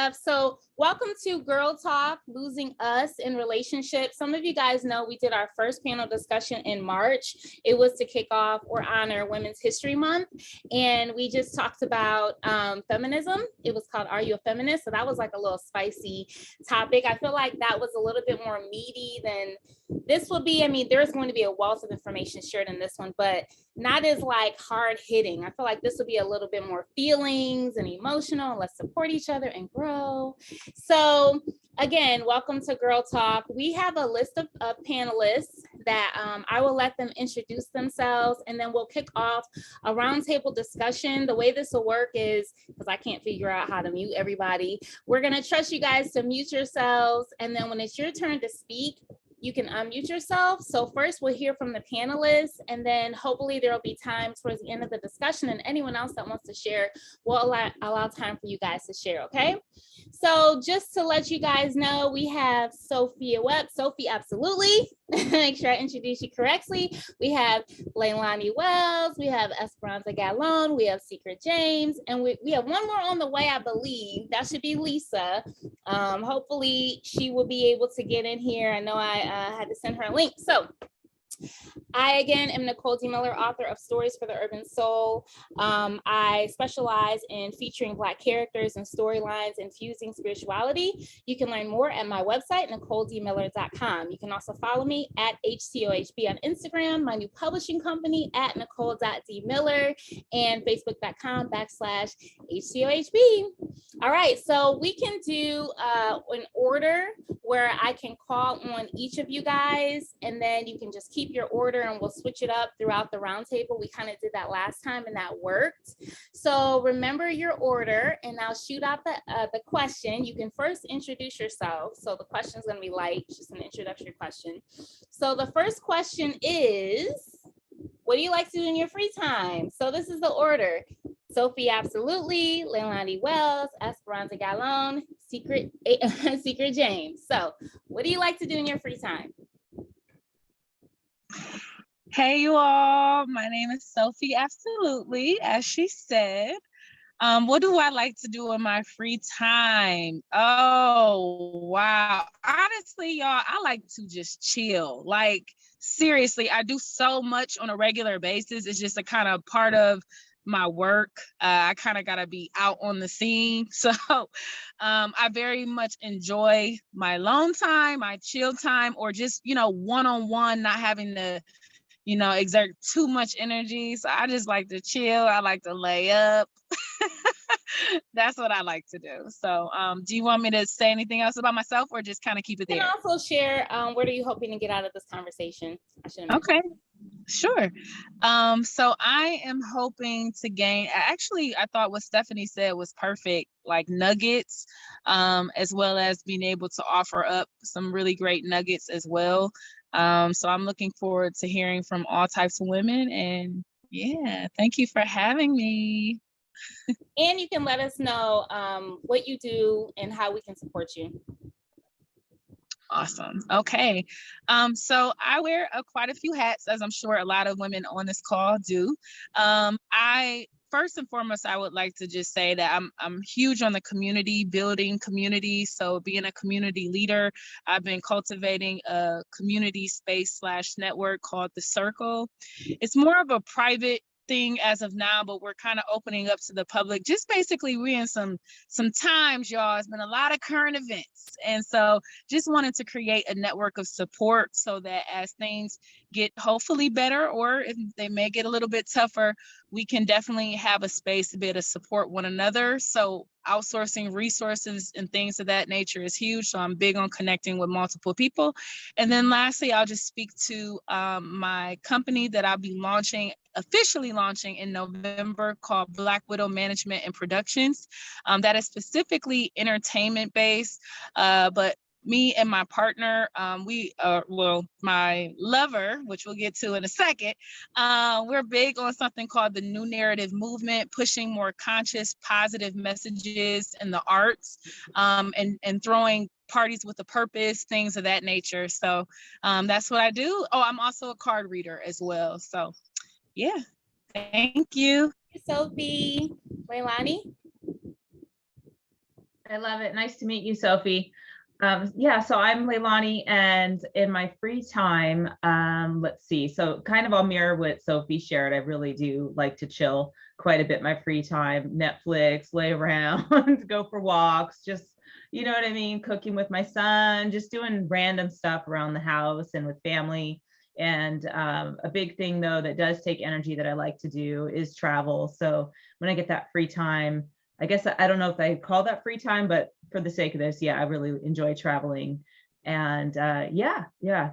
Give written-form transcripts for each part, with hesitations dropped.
stuff. So welcome to Girl Talk, Losing Us in Relationships. Some of you guys know we did our first panel discussion in March. It was to kick off or honor Women's History Month. And we just talked about feminism. It was called Are You a Feminist? So that was like a little spicy topic. I feel like that was a little bit more meaty than this will be. I mean, there's going to be a wealth of information shared in this one, but not as like hard hitting. I feel like this will be a little bit more feelings and emotional. Let's support each other and grow. So again, welcome to Girl Talk. We have a list of panelists that I will let them introduce themselves, and then we'll kick off a roundtable discussion. The way this will work is, because I can't figure out how to mute everybody, we're going to trust you guys to mute yourselves, and then when it's your turn to speak, you can unmute yourself. So first we'll hear from the panelists, and then hopefully there'll be time towards the end of the discussion, and anyone else that wants to share, we'll allow time for you guys to share, okay? So just to let you guys know, we have Sophia Webb. Sophie, absolutely. Make sure I introduce you correctly. We have Leilani Wells, we have Esperanza Gallon, we have Secret James, and we have one more on the way, I believe. That should be Lisa. Hopefully she will be able to get in here. I know I had to send her a link. So I, again, am Nicole D. Miller, author of Stories for the Urban Soul. I specialize in featuring Black characters and storylines infusing spirituality. You can learn more at my website, NicoleDMiller.com. You can also follow me at HTOHB on Instagram, my new publishing company at Nicole.DMiller, and Facebook.com/HTOHB. All right, so we can do an order where I can call on each of you guys, and then you can just keep your order and we'll switch it up throughout the roundtable. We kind of did that last time and that worked. So remember your order, and I'll shoot out the question. You can first introduce yourself. So the question is going to be light, just an introductory question. So the first question is, what do you like to do in your free time? So this is the order. Sophie, absolutely. Leilani Wells, Esperanza Gallon, Secret James. So what do you like to do in your free time? Hey, you all. My name is Sophie, absolutely, as she said. What do I like to do in my free time? Oh, wow. Honestly, y'all, I like to just chill. Like, seriously, I do so much on a regular basis. It's just a kind of part of my work. I kind of got to be out on the scene. So I very much enjoy my alone time, my chill time, or just, one-on-one, not having to exert too much energy. So I just like to chill. I like to lay up. That's what I like to do. So do you want me to say anything else about myself, or just kind of keep it there? You can also share, what are you hoping to get out of this conversation? Okay, sure. So I am hoping to gain, actually, I thought what Stephanie said was perfect, like nuggets, as well as being able to offer up some really great nuggets as well. So I'm looking forward to hearing from all types of women, and yeah, thank you for having me. And you can let us know what you do and how we can support you. Awesome. Okay. So I wear quite a few hats, as I'm sure a lot of women on this call do. First and foremost, I would like to just say that I'm huge on the community building community. So being a community leader, I've been cultivating a community space / network called The Circle. It's more of a private thing as of now, but we're kind of opening up to the public. Just basically, we're in some times, y'all. It's been a lot of current events, and so just wanted to create a network of support so that as things get hopefully better, or if they may get a little bit tougher, we can definitely have a space to be able to support one another. So outsourcing resources and things of that nature is huge. So I'm big on connecting with multiple people. And then lastly, I'll just speak to my company that I'll be officially launching in November, called Black Widow Management and Productions. That is specifically entertainment based, but me and my partner, my lover, which we'll get to in a second, we're big on something called the New Narrative Movement, pushing more conscious, positive messages in the arts, and throwing parties with a purpose, things of that nature. So that's what I do. Oh, I'm also a card reader as well. So yeah, thank you. Sophie. Leilani? I love it. Nice to meet you, Sophie. Yeah, so I'm Leilani, and in my free time, let's see. So kind of I'll mirror what Sophie shared. I really do like to chill quite a bit my free time, Netflix, lay around, go for walks, just, you know what I mean, cooking with my son, just doing random stuff around the house and with family. And a big thing though that does take energy that I like to do is travel. So when I get that free time, I guess I don't know if I call that free time, but for the sake of this, yeah, I really enjoy traveling. And yeah,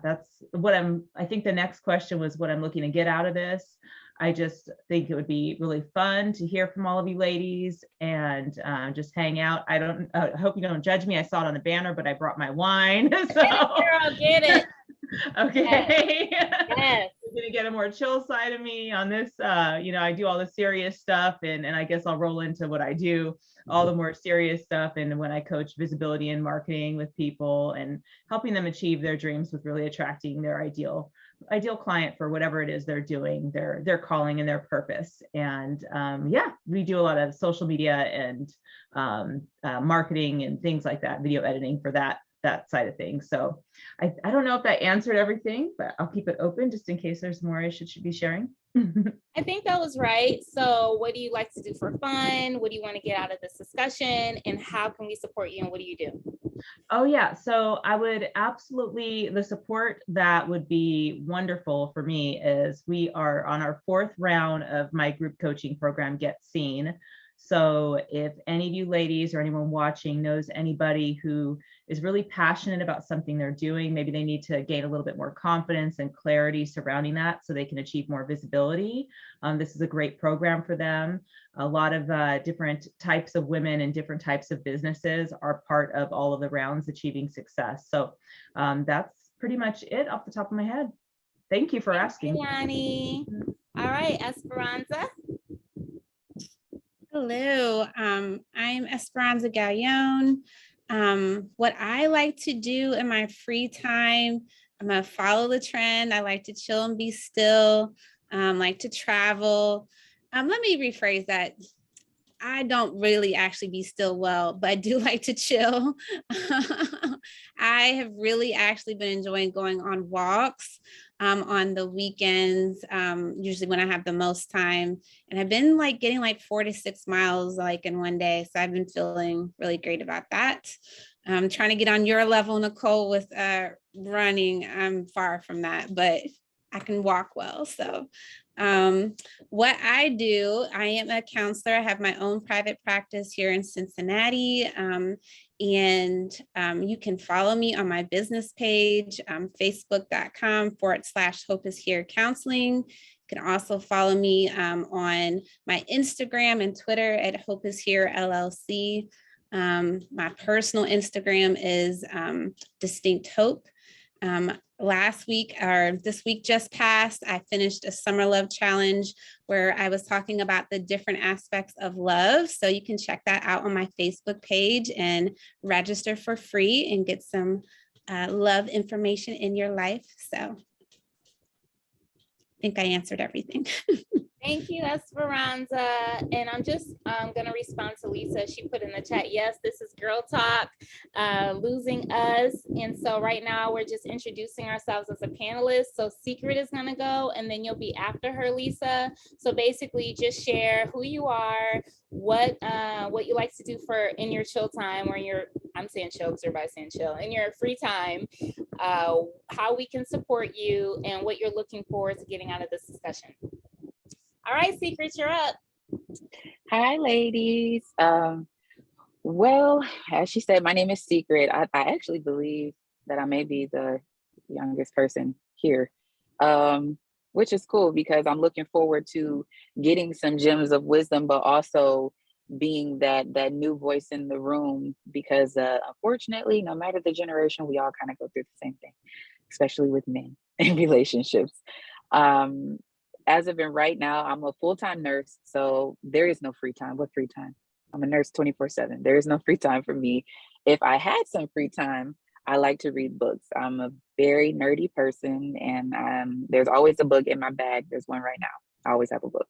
that's what I think the next question was what I'm looking to get out of this. I just think it would be really fun to hear from all of you ladies and just hang out. I hope you don't judge me. I saw it on the banner, but I brought my wine. So Girl, get it. okay. Yes. You're gonna get a more chill side of me on this. I do all the serious stuff, and I guess I'll roll into what I do, all the more serious stuff. And when I coach visibility and marketing with people and helping them achieve their dreams with really attracting their ideal client for whatever it is they're doing, their calling and their purpose. And yeah, we do a lot of social media and marketing and things like that, video editing for that side of things. So I don't know if that answered everything, but I'll keep it open just in case there's more I should be sharing. I think that was right. So what do you like to do for fun? What do you want to get out of this discussion? And how can we support you? And what do you do? Oh yeah, so I would absolutely, the support that would be wonderful for me is we are on our 4th round of my group coaching program, Get Seen. So if any of you ladies or anyone watching knows anybody who is really passionate about something they're doing, maybe they need to gain a little bit more confidence and clarity surrounding that so they can achieve more visibility. This is a great program for them. A lot of different types of women and different types of businesses are part of all of the rounds achieving success. So that's pretty much it off the top of my head. Thank you for asking. Yanni. All right, Esperanza. Hello, I'm Esperanza Gallon. What I like to do in my free time, I'm gonna follow the trend. I like to chill and be still, like to travel. Let me rephrase that. I don't really actually be still well, but I do like to chill. I have really actually been enjoying going on walks on the weekends, usually when I have the most time. And I've been like getting like 4 to 6 miles like in one day. So I've been feeling really great about that. I'm trying to get on your level, Nicole, with running. I'm far from that, but I can walk well. So what I do, I am a counselor. I have my own private practice here in Cincinnati. And you can follow me on my business page, facebook.com/Hope is Here Counseling. You can also follow me on my Instagram and Twitter at Hope is Here LLC. My personal Instagram is Distinct Hope. Last week or this week just passed, I finished a Summer Love Challenge where I was talking about the different aspects of love. So you can check that out on my Facebook page and register for free and get some love information in your life. So I think I answered everything. Thank you, Esperanza. And I'm just going to respond to Lisa. She put in the chat, yes, this is Girl Talk, Losing Us. And so right now we're just introducing ourselves as a panelist. So Secret is going to go, and then you'll be after her, Lisa. So basically just share who you are, what you like to do for in your chill time or in your, I'm saying chill because everybody's saying chill, in your free time, how we can support you and what you're looking forward to getting out of this discussion. All right, Secret, you're up. Hi, ladies. Well, as she said, my name is Secret. I actually believe that I may be the youngest person here, which is cool because I'm looking forward to getting some gems of wisdom, but also being that new voice in the room because unfortunately, no matter the generation, we all kind of go through the same thing, especially with men in relationships. As of right now, I'm a full-time nurse, so there is no free time. What free time? I'm a nurse 24/7. There is no free time for me. If I had some free time, I like to read books. I'm a very nerdy person, and there's always a book in my bag. There's one right now. I always have a book.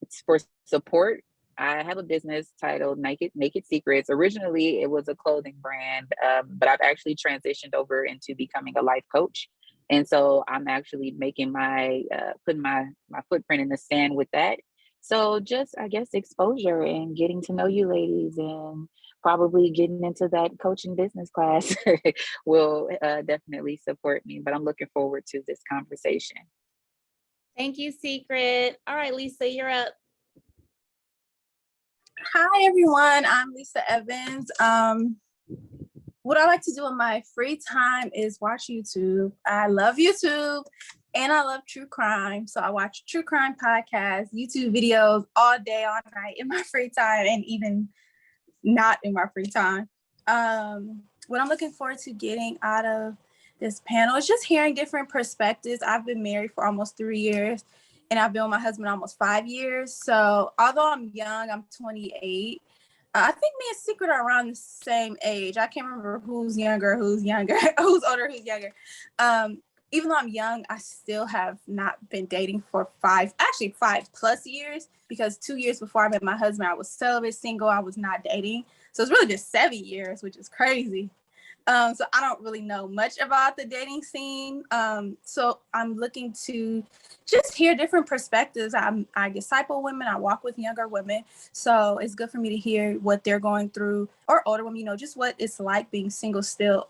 It's for support. I have a business titled Naked Secrets. Originally, it was a clothing brand, but I've actually transitioned over into becoming a life coach. And so I'm actually making putting my footprint in the sand with that. So just, I guess, exposure and getting to know you ladies, and probably getting into that coaching business class will definitely support me. But I'm looking forward to this conversation. Thank you, Secret. All right, Lisa, you're up. Hi everyone, I'm Lisa Evans. What I like to do in my free time is watch YouTube. I love YouTube and I love true crime. So I watch true crime podcasts, YouTube videos all day, all night in my free time, and even not in my free time. What I'm looking forward to getting out of this panel is just hearing different perspectives. I've been married for almost 3 years, and I've been with my husband almost 5 years. So although I'm young, I'm 28. I think me and Secret are around the same age. I can't remember who's younger, who's older, who's younger. Even though I'm young, I still have not been dating for 5+ years, because 2 years before I met my husband, I was celibate, single, I was not dating. So it's really just 7 years, which is crazy. So I don't really know much about the dating scene. So I'm looking to just hear different perspectives. I disciple women, I walk with younger women. So it's good for me to hear what they're going through, or older women, just what it's like being single still,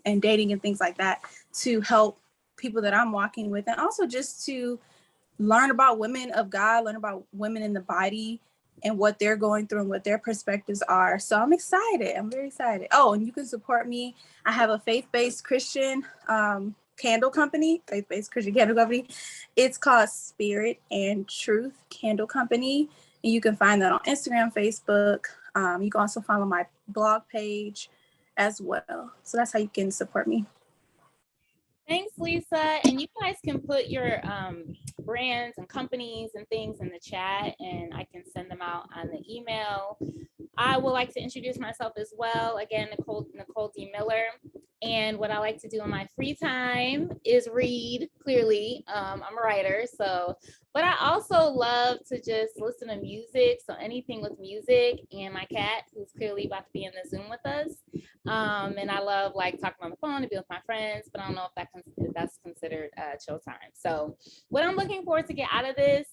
and dating and things like that, to help people that I'm walking with. And also just to learn about women of God, learn about women in the body, and what they're going through and what their perspectives are. So I'm excited. I'm very excited. Oh, and you can support me. I have a faith-based Christian candle company, faith-based Christian candle company. It's called Spirit and Truth Candle Company. And you can find that on Instagram, Facebook. You can also follow my blog page as well. So that's how you can support me. Thanks, Lisa. And you guys can put your brands and companies and things in the chat, and I can send them out on the email. I would like to introduce myself as well. Again, Nicole D. Miller. And what I like to do in my free time is read. Clearly, I'm a writer, but I also love to just listen to music. So anything with music, and my cat, who's clearly about to be in the Zoom with us. And I love talking on the phone and be with my friends, but I don't know if that's considered chill time. So what I'm looking forward to get out of this,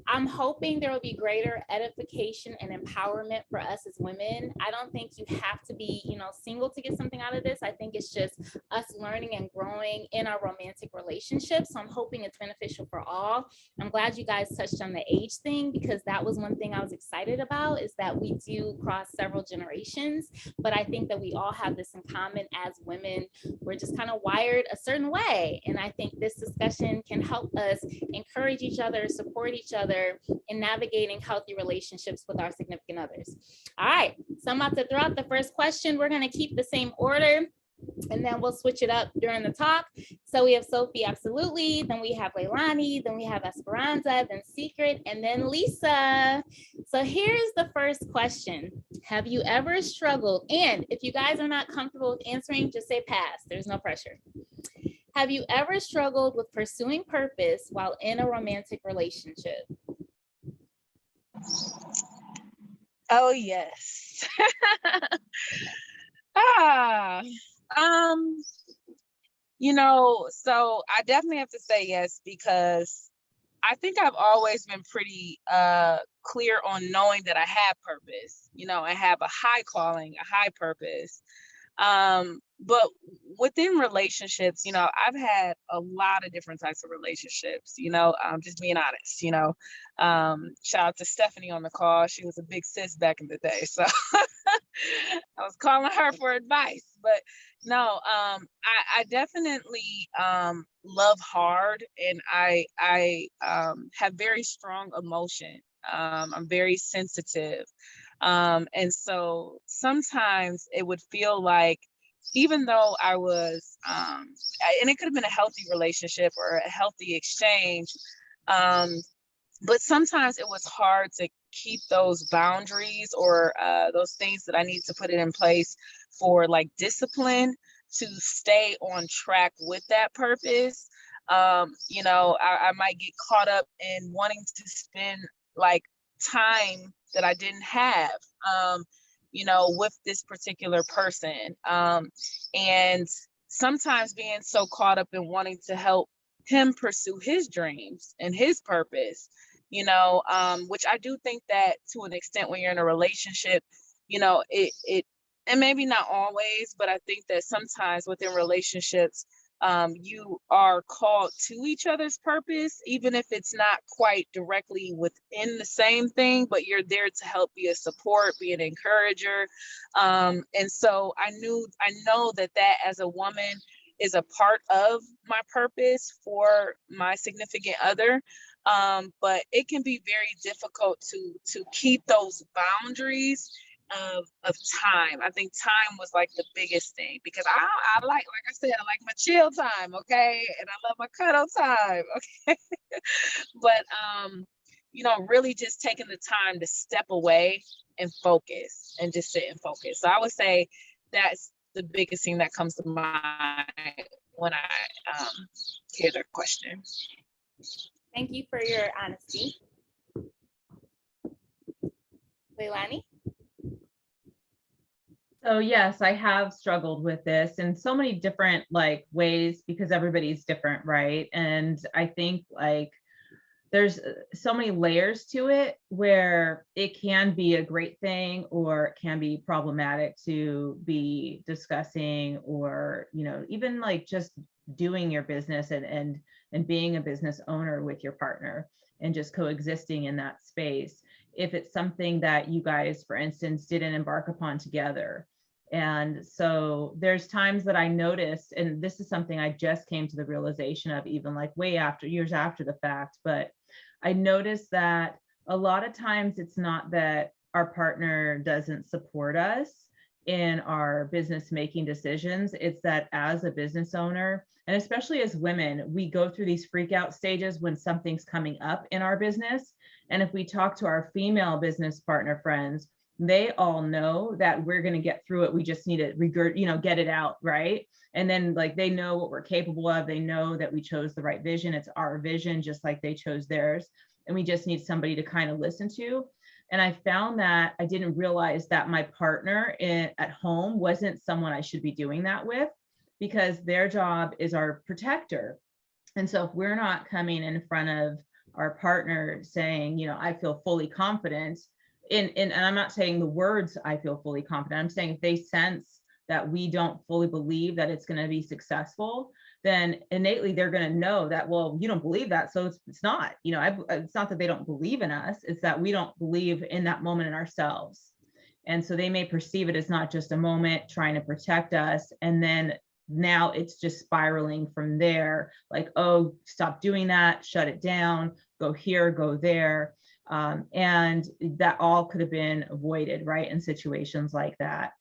I'm hoping there will be greater edification and empowerment for us as women. I don't think you have to be, single to get something out of this. I think it's just us learning and growing in our romantic relationships. So I'm hoping it's beneficial for all. I'm glad you guys touched on the age thing, because that was one thing I was excited about, is that we do cross several generations, but I think that we all have this in common as women. We're just kind of wired a certain way. And I think this discussion can help us encourage each other, support each other in navigating healthy relationships with our significant others. All right, so I'm about to throw out the first question. We're going to keep the same order, and then we'll switch it up during the talk. So we have Sophie, absolutely. Then we have Leilani. Then we have Esperanza, then Secret, and then Lisa. So here's the first question. Have you ever struggled? And if you guys are not comfortable with answering, just say pass. There's no pressure. Have you ever struggled with pursuing purpose while in a romantic relationship? Oh, yes. So I definitely have to say yes, because I think I've always been pretty clear on knowing that I have purpose. I have a high calling, a high purpose. But within relationships, I've had a lot of different types of relationships, just being honest, shout out to Stephanie on the call. She was a big sis back in the day. So I was calling her for advice, but no, I definitely love hard, and I have very strong emotion. I'm very sensitive. And so sometimes it would feel like, even though I was, and it could have been a healthy relationship or a healthy exchange, but sometimes it was hard to keep those boundaries, or those things that I need to put it in place for discipline to stay on track with that purpose. I might get caught up in wanting to spend time that I didn't have, with this particular person. And sometimes being so caught up in wanting to help him pursue his dreams and his purpose, which I do think that to an extent when you're in a relationship, it and maybe not always, but I think that sometimes within relationships, you are called to each other's purpose, even if it's not quite directly within the same thing, but you're there to help be a support, be an encourager. And so I know that as a woman is a part of my purpose for my significant other. But it can be very difficult to keep those boundaries of time. I think time was like the biggest thing, because I like I said, I like my chill time, okay, and I love my cuddle time, okay. But really just taking the time to step away and focus and just sit and focus. So I would say that's the biggest thing that comes to mind when I hear the question. Thank you for your honesty. Leilani? So yes, I have struggled with this in so many different ways, because everybody's different, right? And I think there's so many layers to it, where it can be a great thing or it can be problematic to be discussing, or even just doing your business and being a business owner with your partner and just coexisting in that space, if it's something that you guys, for instance, didn't embark upon together. And so there's times that I noticed, and this is something I just came to the realization of even years after the fact, but I noticed that a lot of times it's not that our partner doesn't support us in our business making decisions. It's that as a business owner, and especially as women, we go through these freak out stages when something's coming up in our business. And if we talk to our female business partner friends, they all know that we're going to get through it. We just need to get it out, right? And then they know what we're capable of. They know that we chose the right vision. It's our vision, just like they chose theirs. And we just need somebody to kind of listen to. And I found that I didn't realize that my partner at home wasn't someone I should be doing that with, because their job is our protector. And so if we're not coming in front of our partner saying, I feel fully confident and I'm not saying the words, I feel fully confident. I'm saying if they sense that we don't fully believe that it's going to be successful, then innately they're going to know that, well, you don't believe that, so it's not, it's not that they don't believe in us, it's that we don't believe in that moment in ourselves. And so they may perceive it as not just a moment trying to protect us, and then now it's just spiraling from there, oh, stop doing that, shut it down, go here, go there. And that all could have been avoided, right, in situations like that.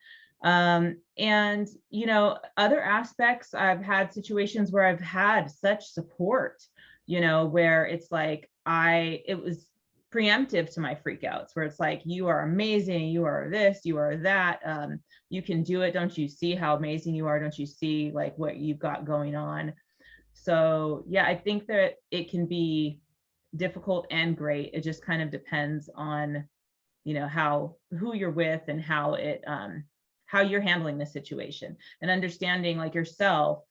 And other aspects, I've had situations where I've had such support, where it's it was preemptive to my freakouts, where it's you are amazing, you are this, you are that, you can do it, don't you see how amazing you are, don't you see what you've got going on? So yeah, I think that it can be difficult and great. It just kind of depends on who you're with and how you're handling the situation, and understanding yourself,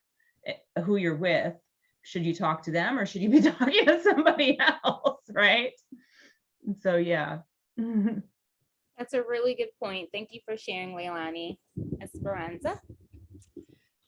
who you're with. Should you talk to them or should you be talking to somebody else, right? So yeah. That's a really good point. Thank you for sharing, Leilani. Esperanza?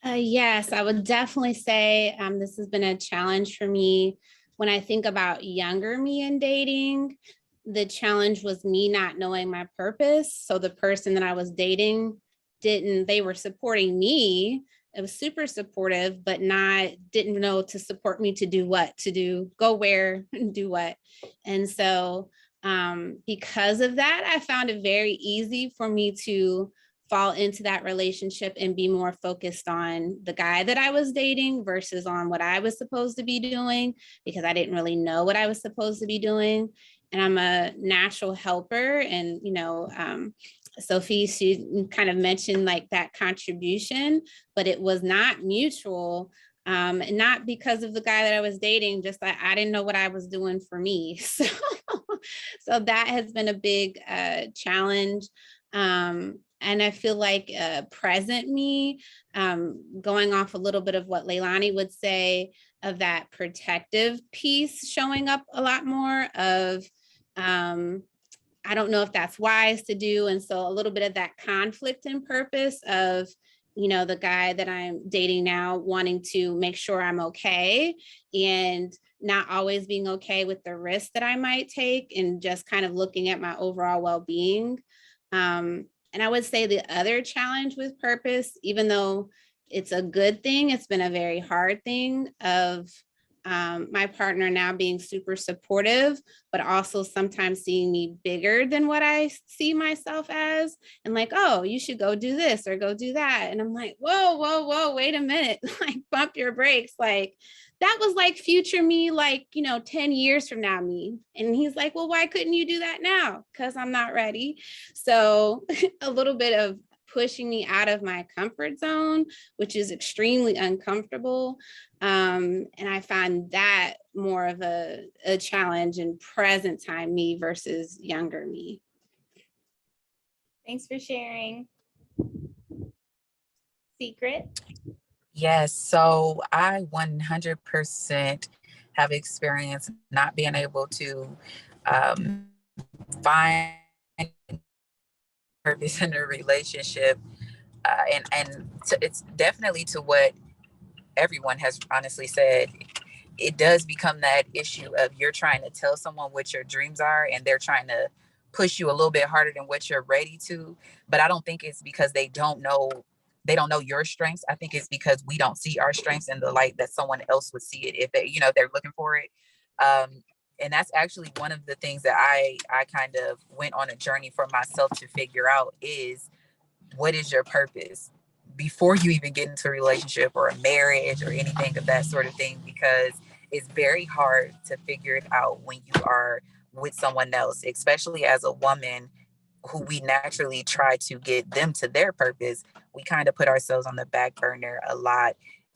Yes, I would definitely say this has been a challenge for me. When I think about younger me in dating, the challenge was me not knowing my purpose. So the person that I was dating they were supporting me. It was super supportive, but didn't know to support me to do what, go where and do what. And so because of that, I found it very easy for me to fall into that relationship and be more focused on the guy that I was dating versus on what I was supposed to be doing, because I didn't really know what I was supposed to be doing. And I'm a natural helper. And, Sophie, she kind of mentioned that contribution, but it was not mutual. Not because of the guy that I was dating, just I didn't know what I was doing for me. So So that has been a big challenge. And I feel like present me, going off a little bit of what Leilani would say, of that protective piece showing up a lot more of, I don't know if that's wise to do. And so a little bit of that conflict in purpose of, you know, the guy that I'm dating now wanting to make sure I'm okay and not always being okay with the risk that I might take and just kind of looking at my overall well-being. And I would say the other challenge with purpose, even though it's a good thing, it's been a very hard thing of my partner now being super supportive, but also sometimes seeing me bigger than what I see myself as, and like, oh, you should go do this or go do that. And I'm like, whoa, whoa, whoa, wait a minute, like bump your brakes. Like that was like future me, like, you know, 10 years from now me. And he's like, well, why couldn't you do that now? Because I'm not ready. So a little bit of pushing me out of my comfort zone, which is extremely uncomfortable. And I find that more of a challenge in present time me versus younger me. Thanks for sharing. Secret? Yes, so I 100% have experienced not being able to find purpose in a relationship, it's definitely to what everyone has honestly said. It does become that issue of you're trying to tell someone what your dreams are, and they're trying to push you a little bit harder than what you're ready to. But I don't think it's because they don't know your strengths. I think it's because we don't see our strengths in the light that someone else would see it if they, they're looking for it. And that's actually one of the things that I kind of went on a journey for myself to figure out is, what is your purpose before you even get into a relationship or a marriage or anything of that sort of thing, because it's very hard to figure it out when you are with someone else, especially as a woman who we naturally try to get them to their purpose. We kind of put ourselves on the back burner a lot.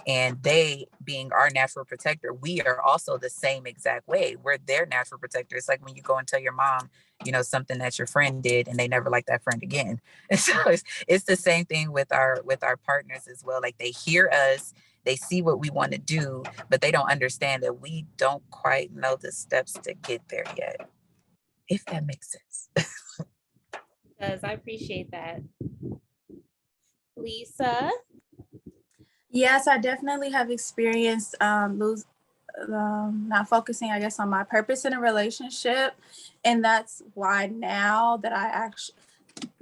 And they, being our natural protector, we are also the same exact way. We're their natural protector. It's like when you go and tell your mom, something that your friend did and they never like that friend again. And so it's the same thing with our partners as well. Like they hear us, they see what we want to do, but they don't understand that we don't quite know the steps to get there yet. If that makes sense. Does. I appreciate that. Lisa? Yes, I definitely have experienced not focusing, I guess, on my purpose in a relationship. And that's why now that I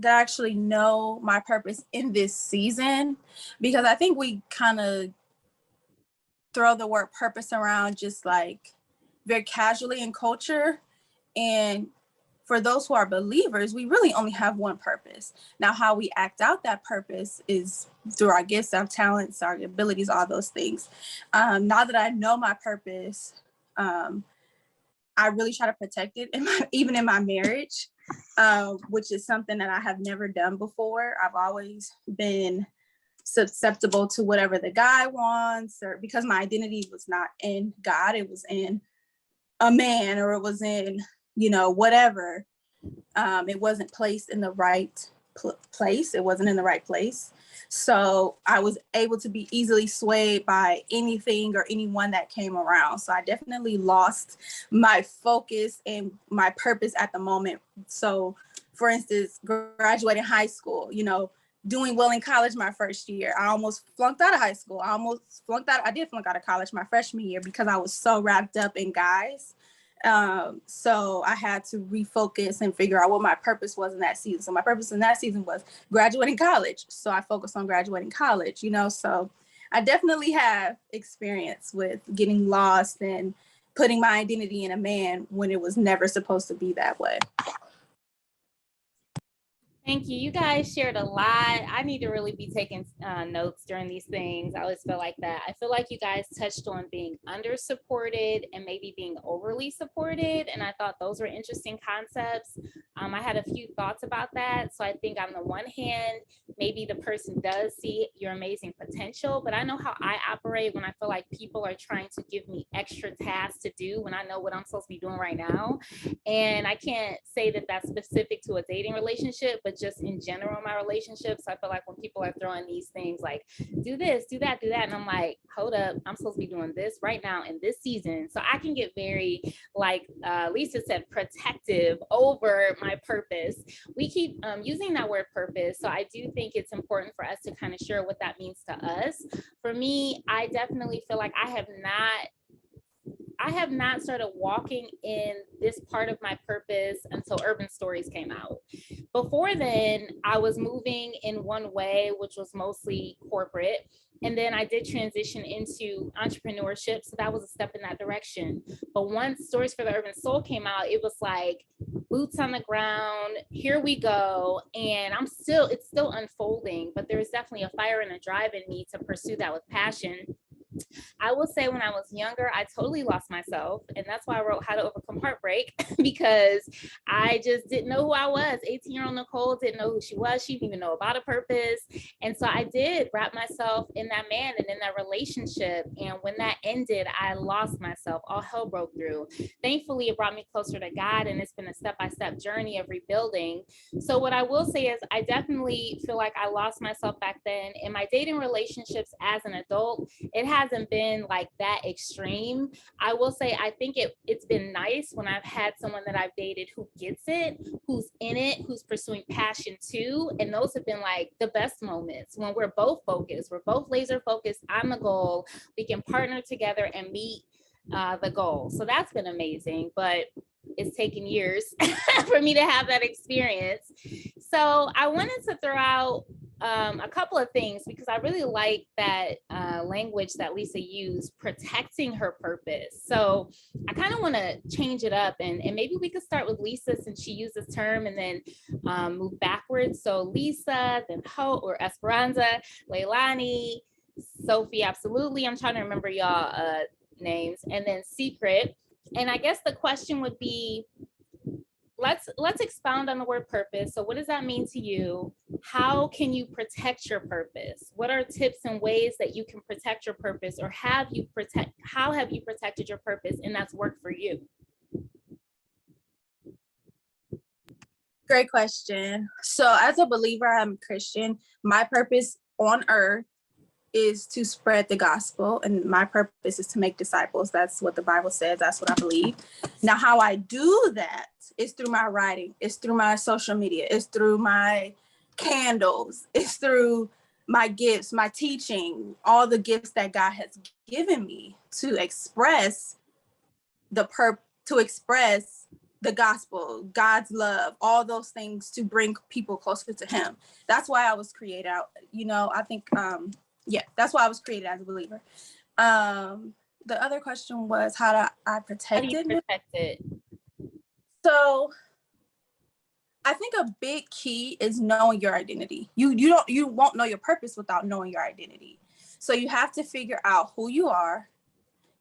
actually know my purpose in this season, because I think we kind of throw the word purpose around just like very casually in culture. And for those who are believers, we really only have one purpose. Now, how we act out that purpose is through our gifts, our talents, our abilities, all those things. Now that I know my purpose, I really try to protect it, even in my marriage, which is something that I have never done before. I've always been susceptible to whatever the guy wants, or because my identity was not in God, it was in a man, or it was in whatever. It wasn't placed in the right place. It wasn't in the right place. So I was able to be easily swayed by anything or anyone that came around. So I definitely lost my focus and my purpose at the moment. So for instance, graduating high school, doing well in college my first year. I almost flunked out of high school. I did flunk out of college my freshman year because I was so wrapped up in guys. So I had to refocus and figure out what my purpose was in that season. So my purpose in that season was graduating college. So I focused on graduating college, so I definitely have experience with getting lost and putting my identity in a man when it was never supposed to be that way. Thank you. You guys shared a lot. I need to really be taking notes during these things. I always feel like that. I feel like you guys touched on being under supported and maybe being overly supported. And I thought those were interesting concepts. I had a few thoughts about that. So I think on the one hand, maybe the person does see your amazing potential, but I know how I operate when I feel like people are trying to give me extra tasks to do when I know what I'm supposed to be doing right now. And I can't say that that's specific to a dating relationship, but just in general, my relationships, I feel like when people are throwing these things like, do this, do that, and I'm like, hold up, I'm supposed to be doing this right now in this season. So I can get very, like Lisa said, protective over my purpose. We keep using that word purpose. So I do think it's important for us to kind of share what that means to us. For me, I definitely feel like I have not started walking in this part of my purpose until Urban Stories came out. Before then, I was moving in one way, which was mostly corporate. And then I did transition into entrepreneurship. So that was a step in that direction. But once Stories for the Urban Soul came out, it was like boots on the ground, here we go. And it's still unfolding, but there's definitely a fire and a drive in me to pursue that with passion. I will say when I was younger, I totally lost myself. And that's why I wrote How to Overcome Heartbreak, because I just didn't know who I was. 18-year-old Nicole didn't know who she was. She didn't even know about a purpose. And so I did wrap myself in that man and in that relationship. And when that ended, I lost myself. All hell broke through. Thankfully, it brought me closer to God. And it's been a step-by-step journey of rebuilding. So what I will say is I definitely feel like I lost myself back then. In my dating relationships as an adult, it hasn't been like that extreme. I will say I think it's been nice when I've had someone that I've dated who gets it, who's in it, who's pursuing passion too. And those have been like the best moments when we're both focused, we're both laser focused on the goal. We can partner together and meet the goal. So that's been amazing, but it's taken years for me to have that experience. So I wanted to throw out a couple of things because I really like that language that Lisa used, protecting her purpose. So I kind of want to change it up and maybe we could start with Lisa since she used this term and then move backwards. So Lisa, then Ho or Esperanza, Leilani, Sophie, absolutely. I'm trying to remember y'all names, and then Secret. And I guess the question would be, let's expound on the word purpose. So what does that mean to you? How can you protect your purpose? What are tips and ways that you can protect your purpose, or how have you protected your purpose and that's worked for you? Great question. So as a believer, I'm a Christian. My purpose on earth is to spread the gospel, and my purpose is to make disciples. That's what the Bible says. That's what I believe. Now, how I do that is through my writing. It's through my social media. It's through my candles. It's through my gifts, my teaching, all the gifts that God has given me to express the gospel, God's love, all those things to bring people closer to Him. That's why I was created out. I think, that's why I was created as a believer. The other question was, how do I protect it? So I think a big key is knowing your identity. You won't know your purpose without knowing your identity. So you have to figure out who you are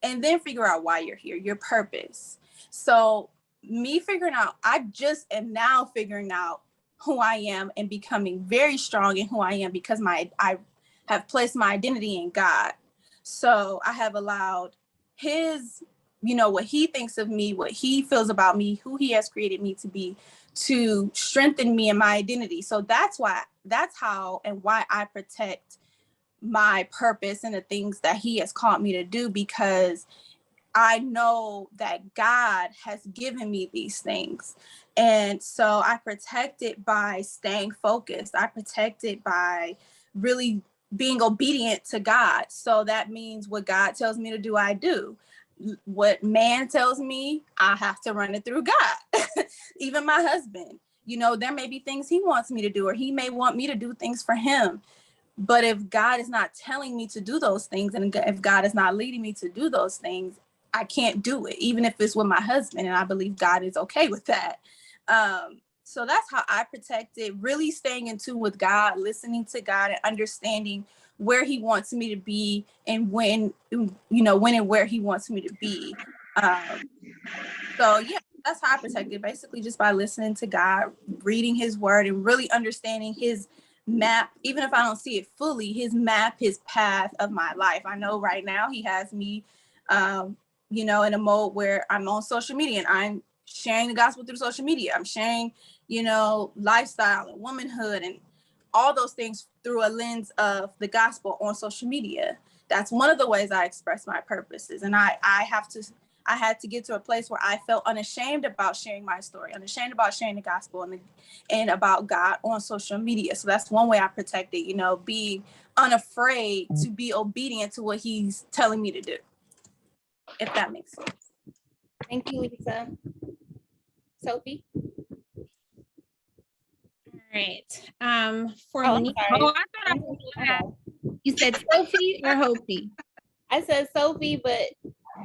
and then figure out why you're here, your purpose. So I just am now figuring out who I am and becoming very strong in who I am because I have placed my identity in God. So I have allowed His, what He thinks of me, what He feels about me, who He has created me to be, to strengthen me in my identity. So that's how and why I protect my purpose and the things that He has called me to do, because I know that God has given me these things. And so I protect it by staying focused. I protect it by really being obedient to God. So that means what God tells me to do, I do. What man tells me, I have to run it through God. Even my husband, there may be things he wants me to do, or he may want me to do things for him. But if God is not telling me to do those things, and if God is not leading me to do those things, I can't do it, even if it's with my husband. And I believe God is okay with that. So that's how I protect it, really staying in tune with God, listening to God and understanding where he wants me to be and when and where he wants me to be. So yeah, that's how I protect it, basically just by listening to God, reading his word, and really understanding his map, even if I don't see it fully, his map, his path of my life. I know right now he has me, in a mode where I'm on social media and I'm sharing the gospel through social media. I'm sharing, lifestyle and womanhood and all those things through a lens of the gospel on social media. That's one of the ways I express my purposes. And I had to get to a place where I felt unashamed about sharing my story, unashamed about sharing the gospel and about God on social media. So that's one way I protect it, being unafraid to be obedient to what he's telling me to do, if that makes sense. Thank you, Lisa. Sophie? All right. For Oh, I'm me, sorry. Oh, I thought I was last. you said Sophie or Hopi? I said Sophie, but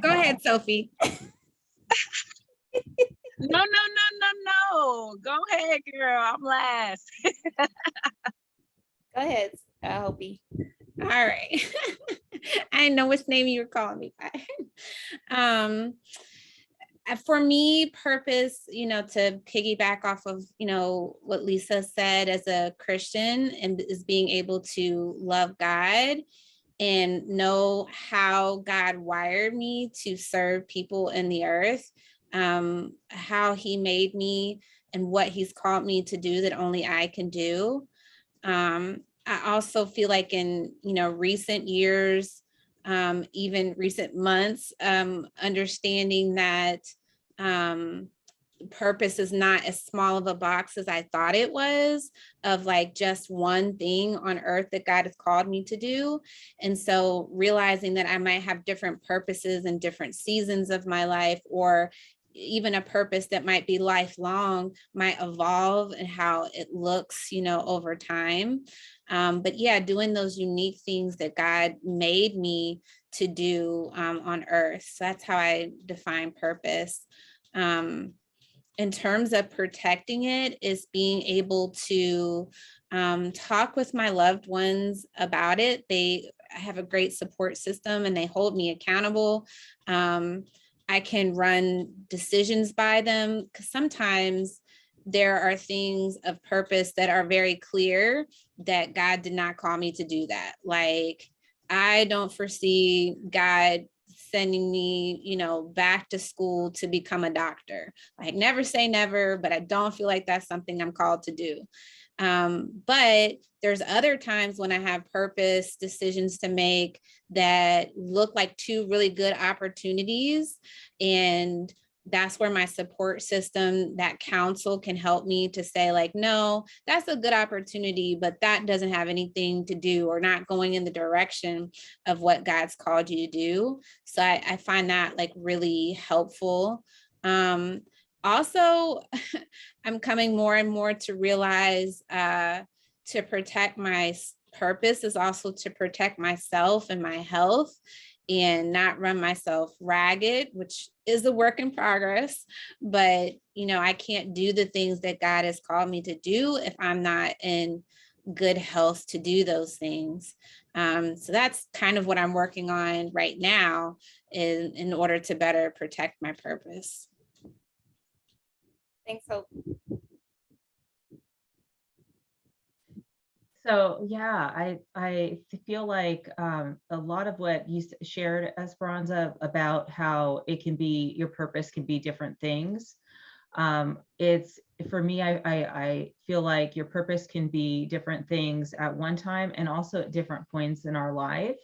Go ahead, Sophie. No. Go ahead, girl. I'm last. go ahead, Hopi. All right. I didn't know which name you were calling me by. For me, purpose, to piggyback off of, what Lisa said, as a Christian, and is being able to love God and know how God wired me to serve people in the earth, how he made me and what he's called me to do that only I can do. I also feel like in, recent years, even recent months, understanding that purpose is not as small of a box as I thought it was, of like just one thing on earth that God has called me to do. And so realizing that I might have different purposes in different seasons of my life, or even a purpose that might be lifelong might evolve and how it looks, over time. But yeah, doing those unique things that God made me to do on earth. So that's how I define purpose. In terms of protecting it, is being able to talk with my loved ones about it. They have a great support system and they hold me accountable. I can run decisions by them, because sometimes there are things of purpose that are very clear that God did not call me to do that. Like, I don't foresee God sending me, back to school to become a doctor. Like, never say never, but I don't feel like that's something I'm called to do. But there's other times when I have purpose decisions to make that look like two really good opportunities. And that's where my support system, that counsel, can help me to say like, no, that's a good opportunity, but that doesn't have anything to do, or not going in the direction of what God's called you to do. So I find that like really helpful. Also, I'm coming more and more to realize to protect my purpose is also to protect myself and my health, and not run myself ragged, which is a work in progress. But, I can't do the things that God has called me to do if I'm not in good health to do those things. So that's kind of what I'm working on right now in order to better protect my purpose. Thanks, Hope. So yeah, I feel like a lot of what you shared, Esperanza, about how it can be, your purpose can be different things. It's, for me, I feel like your purpose can be different things at one time and also at different points in our life.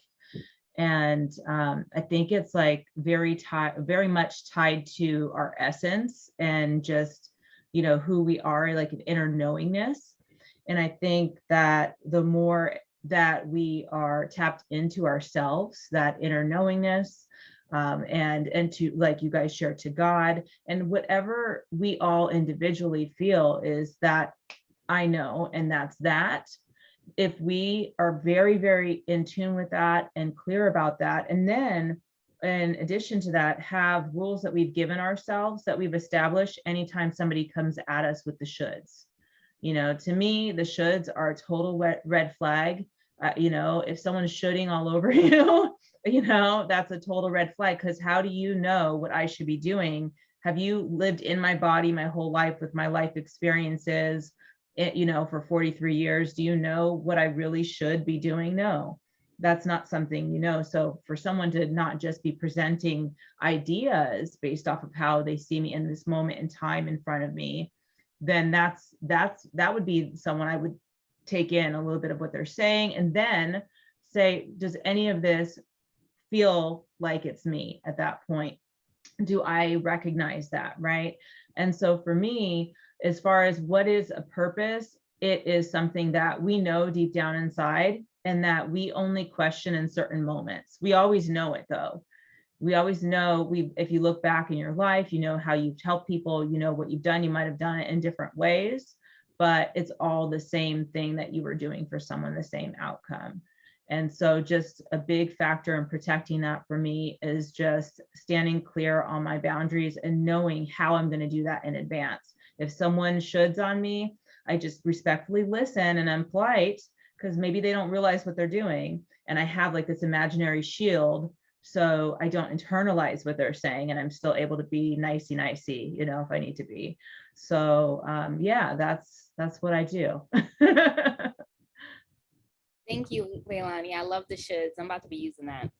And I think it's like very much tied to our essence and just, who we are, like an inner knowingness. And I think that the more that we are tapped into ourselves, that inner knowingness, and to, like you guys share, to God, and whatever we all individually feel is that I know, and that's that. If we are very, very in tune with that and clear about that, and then in addition to that, have rules that we've given ourselves that we've established anytime somebody comes at us with the shoulds. You know, to me, the shoulds are a total red flag. You know, if someone's shoulding all over you, you know, that's a total red flag, because how do you know what I should be doing? Have you lived in my body my whole life with my life experiences, you know, for 43 years? Do you know what I really should be doing? No, that's not something you know. So for someone to not just be presenting ideas based off of how they see me in this moment in time in front of me, then that would be someone I would take in a little bit of what they're saying and then say, does any of this feel like it's me at that point? Do I recognize that, right? And so for me, as far as what is a purpose, it is something that we know deep down inside and that we only question in certain moments. We always know it though. We always know, if you look back in your life, you know how you've helped people, you know what you've done, you might have done it in different ways, but it's all the same thing that you were doing for someone, the same outcome. And so just a big factor in protecting that for me is just standing clear on my boundaries and knowing how I'm going to do that in advance. If someone shoulds on me, I just respectfully listen and I'm polite, because maybe they don't realize what they're doing. And I have like this imaginary shield, so I don't internalize what they're saying and I'm still able to be nicey, you know, if I need to be. So yeah, that's what I do. Thank you, Leilani. I love the shoulds. I'm about to be using that.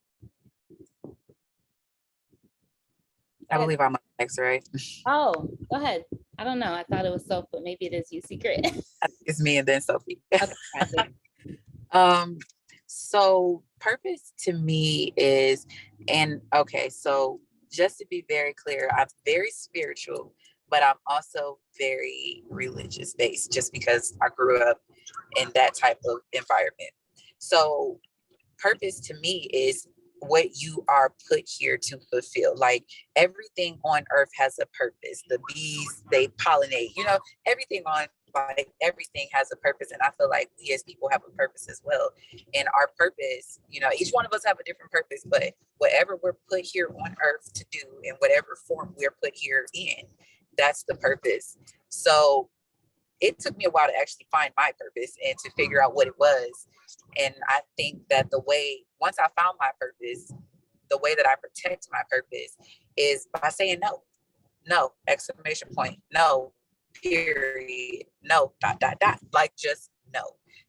I believe I'm next, right? Oh, go ahead. I don't know. I thought it was Sophie, but maybe it is you, Secret. It's me and then Sophie. Okay. So purpose to me is, and okay, so just to be very clear, I'm very spiritual, but I'm also very religious based, just because I grew up in that type of environment. So purpose to me is what you are put here to fulfill. Like everything on earth has a purpose. The bees, they pollinate, you know, everything has a purpose. And I feel like we as people have a purpose as well. And our purpose, you know, each one of us have a different purpose, but whatever we're put here on earth to do in whatever form we're put here in, that's the purpose. So it took me a while to actually find my purpose and to figure out what it was. And I think that once I found my purpose, the way that I protect my purpose is by saying no, exclamation point, no, period, no, ... like just no.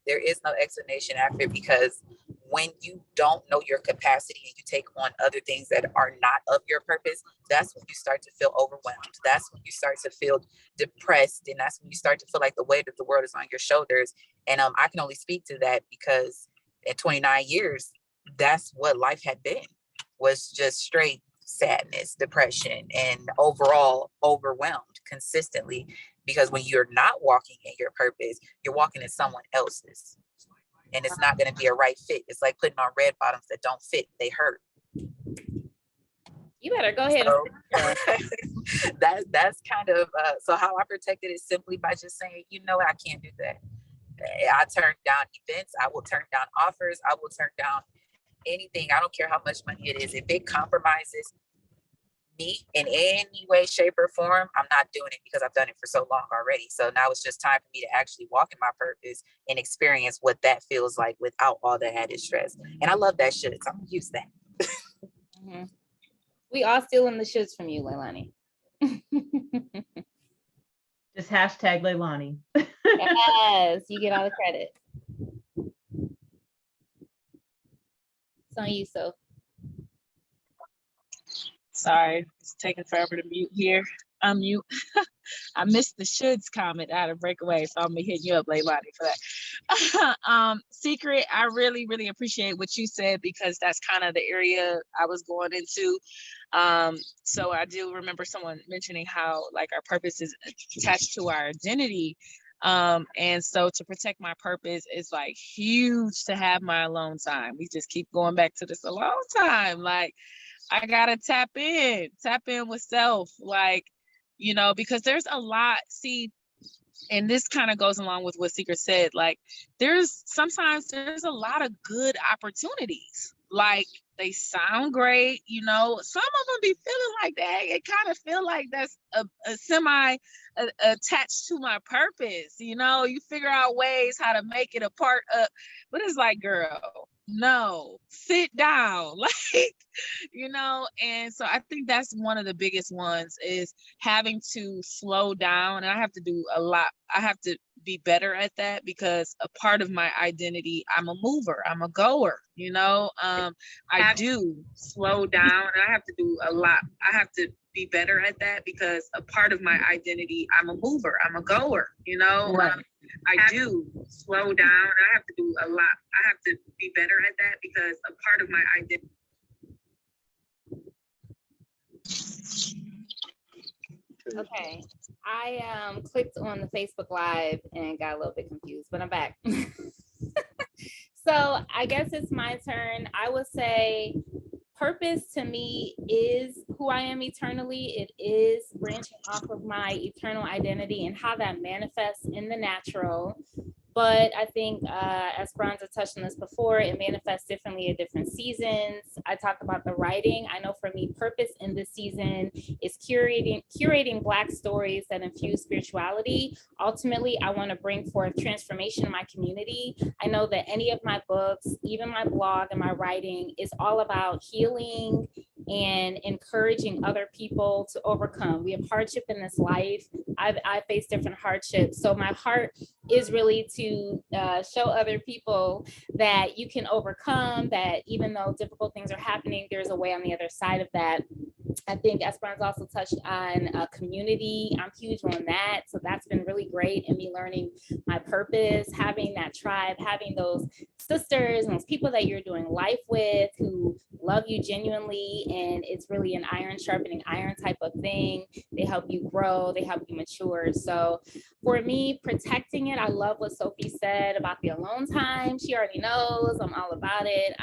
There is no explanation after it, because when you don't know your capacity and you take on other things that are not of your purpose, that's when you start to feel overwhelmed. That's when you start to feel depressed. And that's when you start to feel like the weight of the world is on your shoulders. And I can only speak to that because in 29 years, that's what life had been, was just straight sadness, depression, and overall overwhelmed consistently. Because when you're not walking in your purpose, you're walking in someone else's. And it's not going to be a right fit. It's like putting on red bottoms that don't fit. They hurt. You better go ahead. So, that's kind of, so how I protected it simply by just saying, you know, I can't do that. I turn down events. I will turn down offers. I will turn down anything. I don't care how much money it is. If it compromises me in any way, shape, or form, I'm not doing it, because I've done it for so long already. So now it's just time for me to actually walk in my purpose and experience what that feels like without all the added stress. And I love that shit, so I'm gonna use that. Mm-hmm. We all stealing the shoulds from you, Leilani. Just hashtag Leilani. Yes, you get all the credit. It's on you, so. Sorry, it's taking forever to mute here. Unmute. I missed the shoulds comment out of breakaway, so I'm gonna hit you up, Leilani, for that. Secret, I really, really appreciate what you said, because that's kind of the area I was going into. So I do remember someone mentioning how like our purpose is attached to our identity. And so to protect my purpose is like huge to have my alone time. We just keep going back to this alone time. Like I gotta tap in with self, like, you know, because there's a lot, see, and this kind of goes along with what Secret said, like sometimes there's a lot of good opportunities. like they sound great, you know. Some of them be feeling like that. It kind of feel like that's a semi attached to my purpose, you know. You figure out ways how to make it a part of, but it's like, girl, no, sit down, like, you know. And so I think that's one of the biggest ones, is having to slow down. And I have to do a lot. I have to be better at that, because a part of my identity, I'm a mover, I'm a goer, you know. I do slow down, and I have to do a lot. I have to be better at that, because a part of my identity, I'm a mover, I'm a goer, you know. Right. I do slow down, and I have to do a lot. I have to be better at that, because a part of my identity. Okay, I clicked on the Facebook Live and got a little bit confused, but I'm back. So I guess it's my turn. I would say purpose to me is who I am eternally. It is branching off of my eternal identity and how that manifests in the natural. But I think Esperanza touched on this before, it manifests differently at different seasons. I talked about the writing. I know for me, purpose in this season is curating Black stories that infuse spirituality. Ultimately, I want to bring forth transformation in my community. I know that any of my books, even my blog and my writing, is all about healing and encouraging other people to overcome. We have hardship in this life. I face different hardships. So my heart is really to show other people that you can overcome, that even though difficult things are happening, there's a way on the other side of that. I think Esperanza also touched on community. I'm huge on that. So that's been really great in me learning my purpose, having that tribe, having those sisters and those people that you're doing life with who love you genuinely. And it's really an iron sharpening iron type of thing. They help you grow, they help you mature. So for me, protecting it, I love what Sophie said about the alone time. She already knows I'm all about it.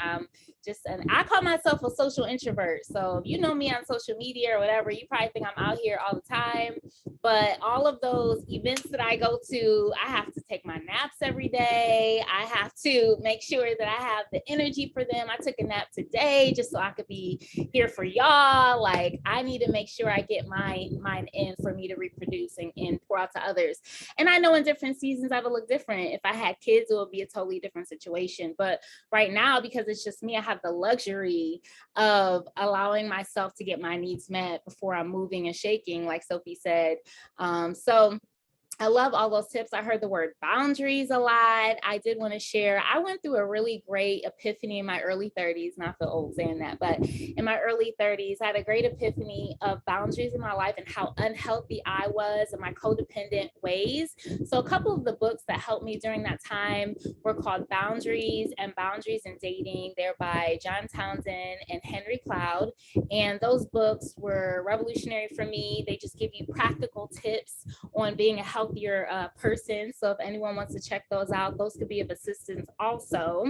I call myself a social introvert. So if you know me on social media or whatever, you probably think I'm out here all the time. But all of those events that I go to, I have to take my naps every day. I have to make sure that I have the energy for them. I took a nap today just so I could be here for y'all. Like, I need to make sure I get mine in for me to reproduce and pour out to others. And I know in different seasons I would look different. If I had kids, it would be a totally different situation. But right now, because it's just me, I have the luxury of allowing myself to get my needs met before I'm moving and shaking, like Sophie said. So I love all those tips. I heard the word boundaries a lot. I did want to share, I went through a really great epiphany in my early 30s, not feel old saying that, but in my early 30s, I had a great epiphany of boundaries in my life and how unhealthy I was in my codependent ways. So a couple of the books that helped me during that time were called Boundaries and Boundaries in Dating. They're by John Townsend and Henry Cloud. And those books were revolutionary for me. They just give you practical tips on being a healthier person. So if anyone wants to check those out, those could be of assistance also.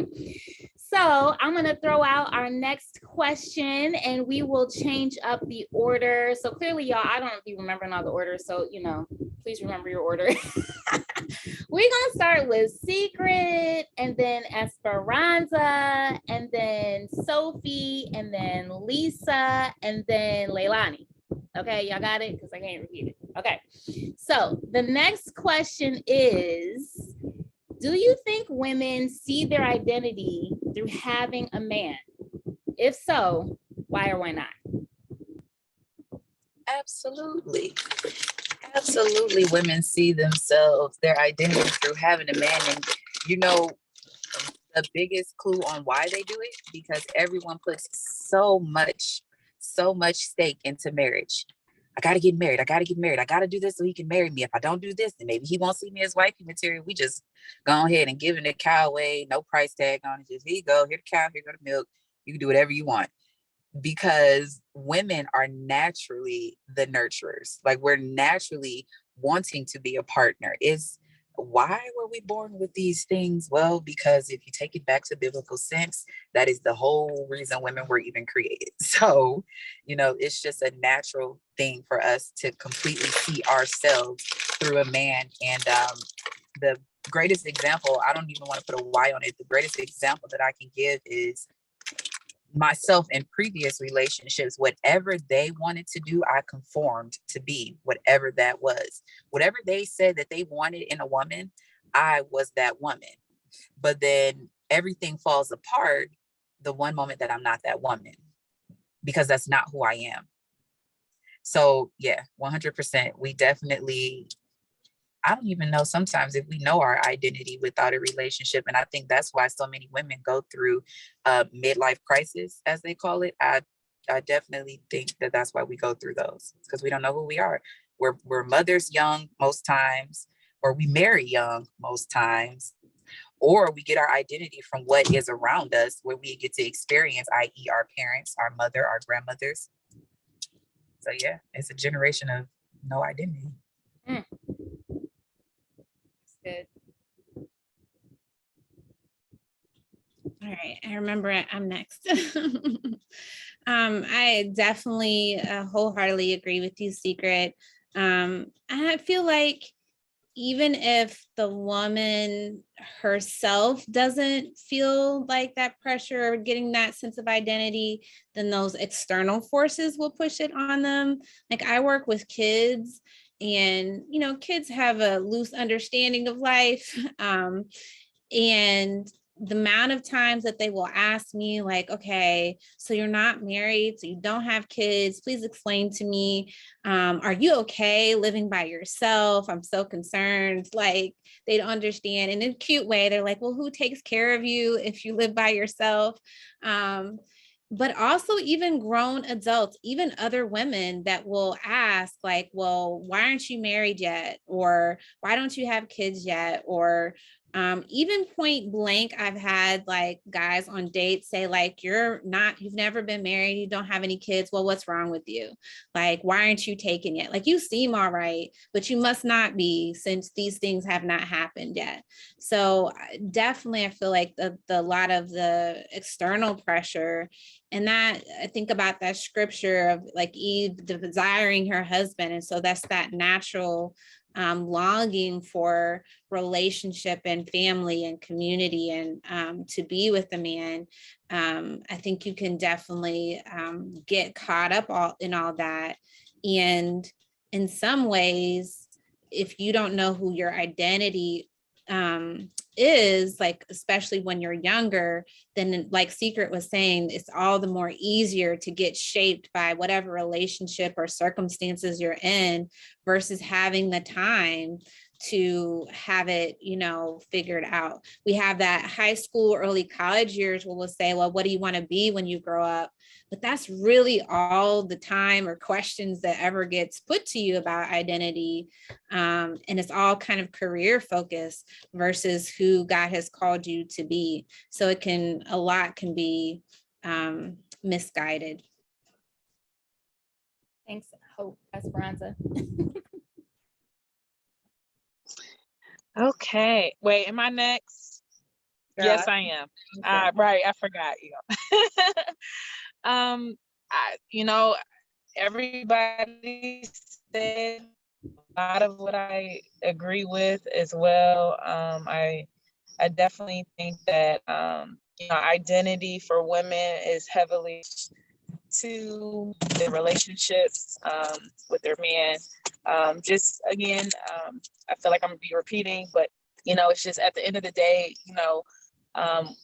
So I'm going to throw out our next question and we will change up the order. So clearly, y'all, I don't be remembering all the orders. So, you know, please remember your order. We're going to start with Secret and then Esperanza and then Sophie and then Lisa and then Leilani. Okay, y'all got it? Because I can't repeat it. Okay, so the next question is, do you think women see their identity through having a man? If so, why or why not? Absolutely. Absolutely. Women see themselves, their identity through having a man. And you know, the biggest clue on why they do it, because everyone puts so much stake into marriage. I got to get married. I got to get married. I got to do this so he can marry me. If I don't do this, then maybe he won't see me as wifey material. We just go ahead and giving the cow away. No price tag on it. Just here you go. Here the cow. Here go the milk. You can do whatever you want. Because women are naturally the nurturers. Like, we're naturally wanting to be a partner. Why were we born with these things? Well, because if you take it back to biblical sense, that is the whole reason women were even created. So, you know, it's just a natural thing for us to completely see ourselves through a man. And the greatest example, I don't even want to put a Y on it. The greatest example that I can give is myself in previous relationships, whatever they wanted to do, I conformed to be whatever that was. Whatever they said that they wanted in a woman, I was that woman. But then everything falls apart the one moment that I'm not that woman, because that's not who I am. So yeah, 100%. We definitely, I don't even know sometimes if we know our identity without a relationship. And I think that's why so many women go through midlife crisis, as they call it. I definitely think that that's why we go through those, because we don't know who we are. We're mothers young most times, or we marry young most times, or we get our identity from what is around us, where we get to experience, i.e. our parents, our mother, our grandmothers. So yeah, it's a generation of no identity. That's good. All right, I remember it. I'm next. I definitely wholeheartedly agree with you, Secret. And I feel like even if the woman herself doesn't feel like that pressure or getting that sense of identity, then those external forces will push it on them. Like I work with kids, and kids have a loose understanding of life. And the amount of times that they will ask me, like, okay, so you're not married, so you don't have kids, please explain to me, are you okay living by yourself? I'm so concerned. Like, they don't understand. And in a cute way, they're like, well, who takes care of you if you live by yourself? But also even grown adults, even other women that will ask, like, well, why aren't you married yet? Or why don't you have kids yet? Or even point blank, I've had like guys on dates say, like, you've never been married, you don't have any kids. Well, what's wrong with you? Like, why aren't you taking it? Like, you seem all right, but you must not be, since these things have not happened yet. So definitely, I feel like the lot of the external pressure, and that I think about that scripture of like Eve desiring her husband. And so that's that natural longing for relationship and family and community, and to be with a man. I think you can definitely get caught up in all that. And in some ways, if you don't know who your identity is, like, especially when you're younger, then like Secret was saying, it's all the more easier to get shaped by whatever relationship or circumstances you're in, versus having the time to have it, figured out. We have that high school, early college years where we'll say, well, what do you want to be when you grow up? But that's really all the time or questions that ever gets put to you about identity. And it's all kind of career focused versus who God has called you to be. So a lot can be misguided. Thanks, Hope Esperanza. Okay. Wait, am I next? Girl, Yes, I am. Right, I forgot you. Everybody said a lot of what I agree with as well. I definitely think that identity for women is heavily to the relationships with their man. Just again, I feel like I'm gonna be repeating, but it's just at the end of the day,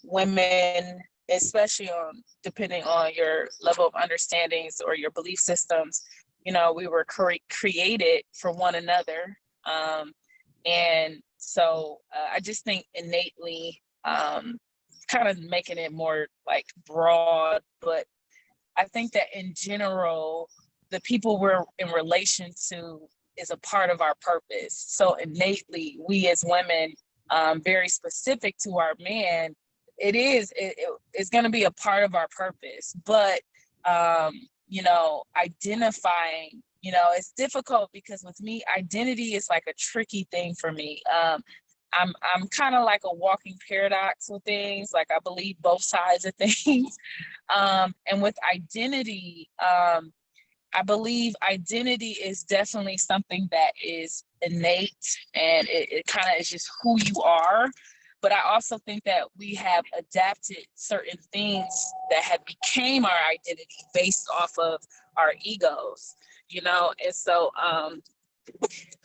women, especially depending on your level of understandings or your belief systems, we were created for one another. And so I just think innately, kind of making it more like broad, but I think that in general, the people we're in relation to is a part of our purpose. So innately, we as women, very specific to our man, it's going to be a part of our purpose. But, identifying, it's difficult, because with me, identity is like a tricky thing for me. I'm kind of like a walking paradox with things. Like, I believe both sides of things. And with identity, I believe identity is definitely something that is innate, and it kind of is just who you are. But I also think that we have adapted certain things that have became our identity based off of our egos, you know? And so I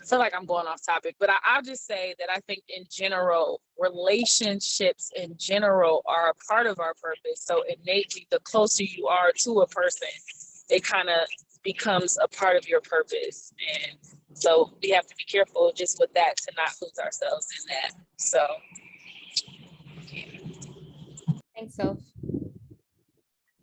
feel like I'm going off topic, but I'll just say that I think in general, relationships in general are a part of our purpose. So innately, the closer you are to a person, it kind of becomes a part of your purpose. And so we have to be careful just with that to not lose ourselves in that. So. Thanks, Soph.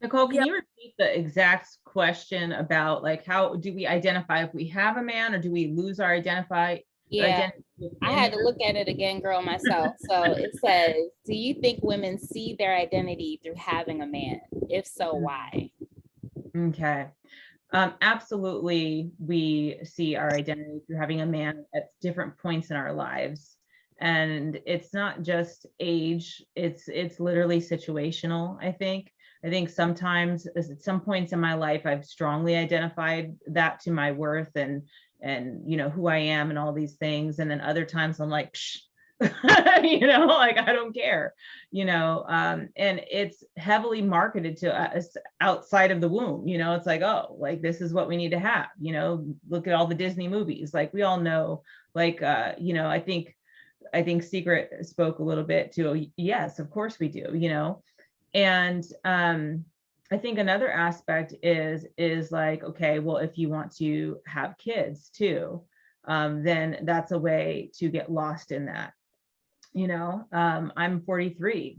Nicole, can Yep. you repeat the exact question about like how do we identify if we have a man, or do we lose our identity Yeah, within I had to her? look at it again, girl, myself. So it says, do you think women see their identity through having a man? If so, why? Okay. Absolutely, we see our identity through having a man at different points in our lives. And it's not just age, it's literally situational, I think. I think sometimes at some points in my life, I've strongly identified that to my worth and you know, who I am and all these things. And then other times I'm like, psh, you know, like I don't care, you know, and it's heavily marketed to us outside of the womb, you know, it's like, oh, like this is what we need to have, you know, look at all the Disney movies, like we all know, like, you know, I think Secret spoke a little bit to, yes, of course we do, you know, and I think another aspect is like, okay, well, if you want to have kids too, then that's a way to get lost in that. You know, I'm 43.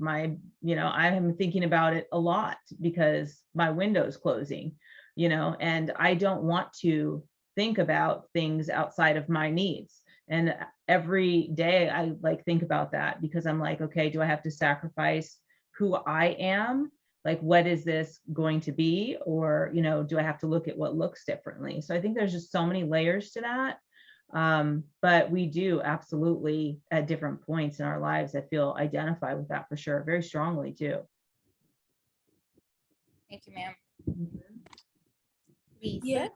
You know, I am thinking about it a lot because my window's closing, you know, and I don't want to think about things outside of my needs. And every day I like think about that because I'm like, okay, do I have to sacrifice who I am? Like, what is this going to be? Or, you know, do I have to look at what looks differently? So I think there's just so many layers to that. But we do absolutely at different points in our lives, I feel identify with that for sure, very strongly too. Thank you, ma'am. Yeah,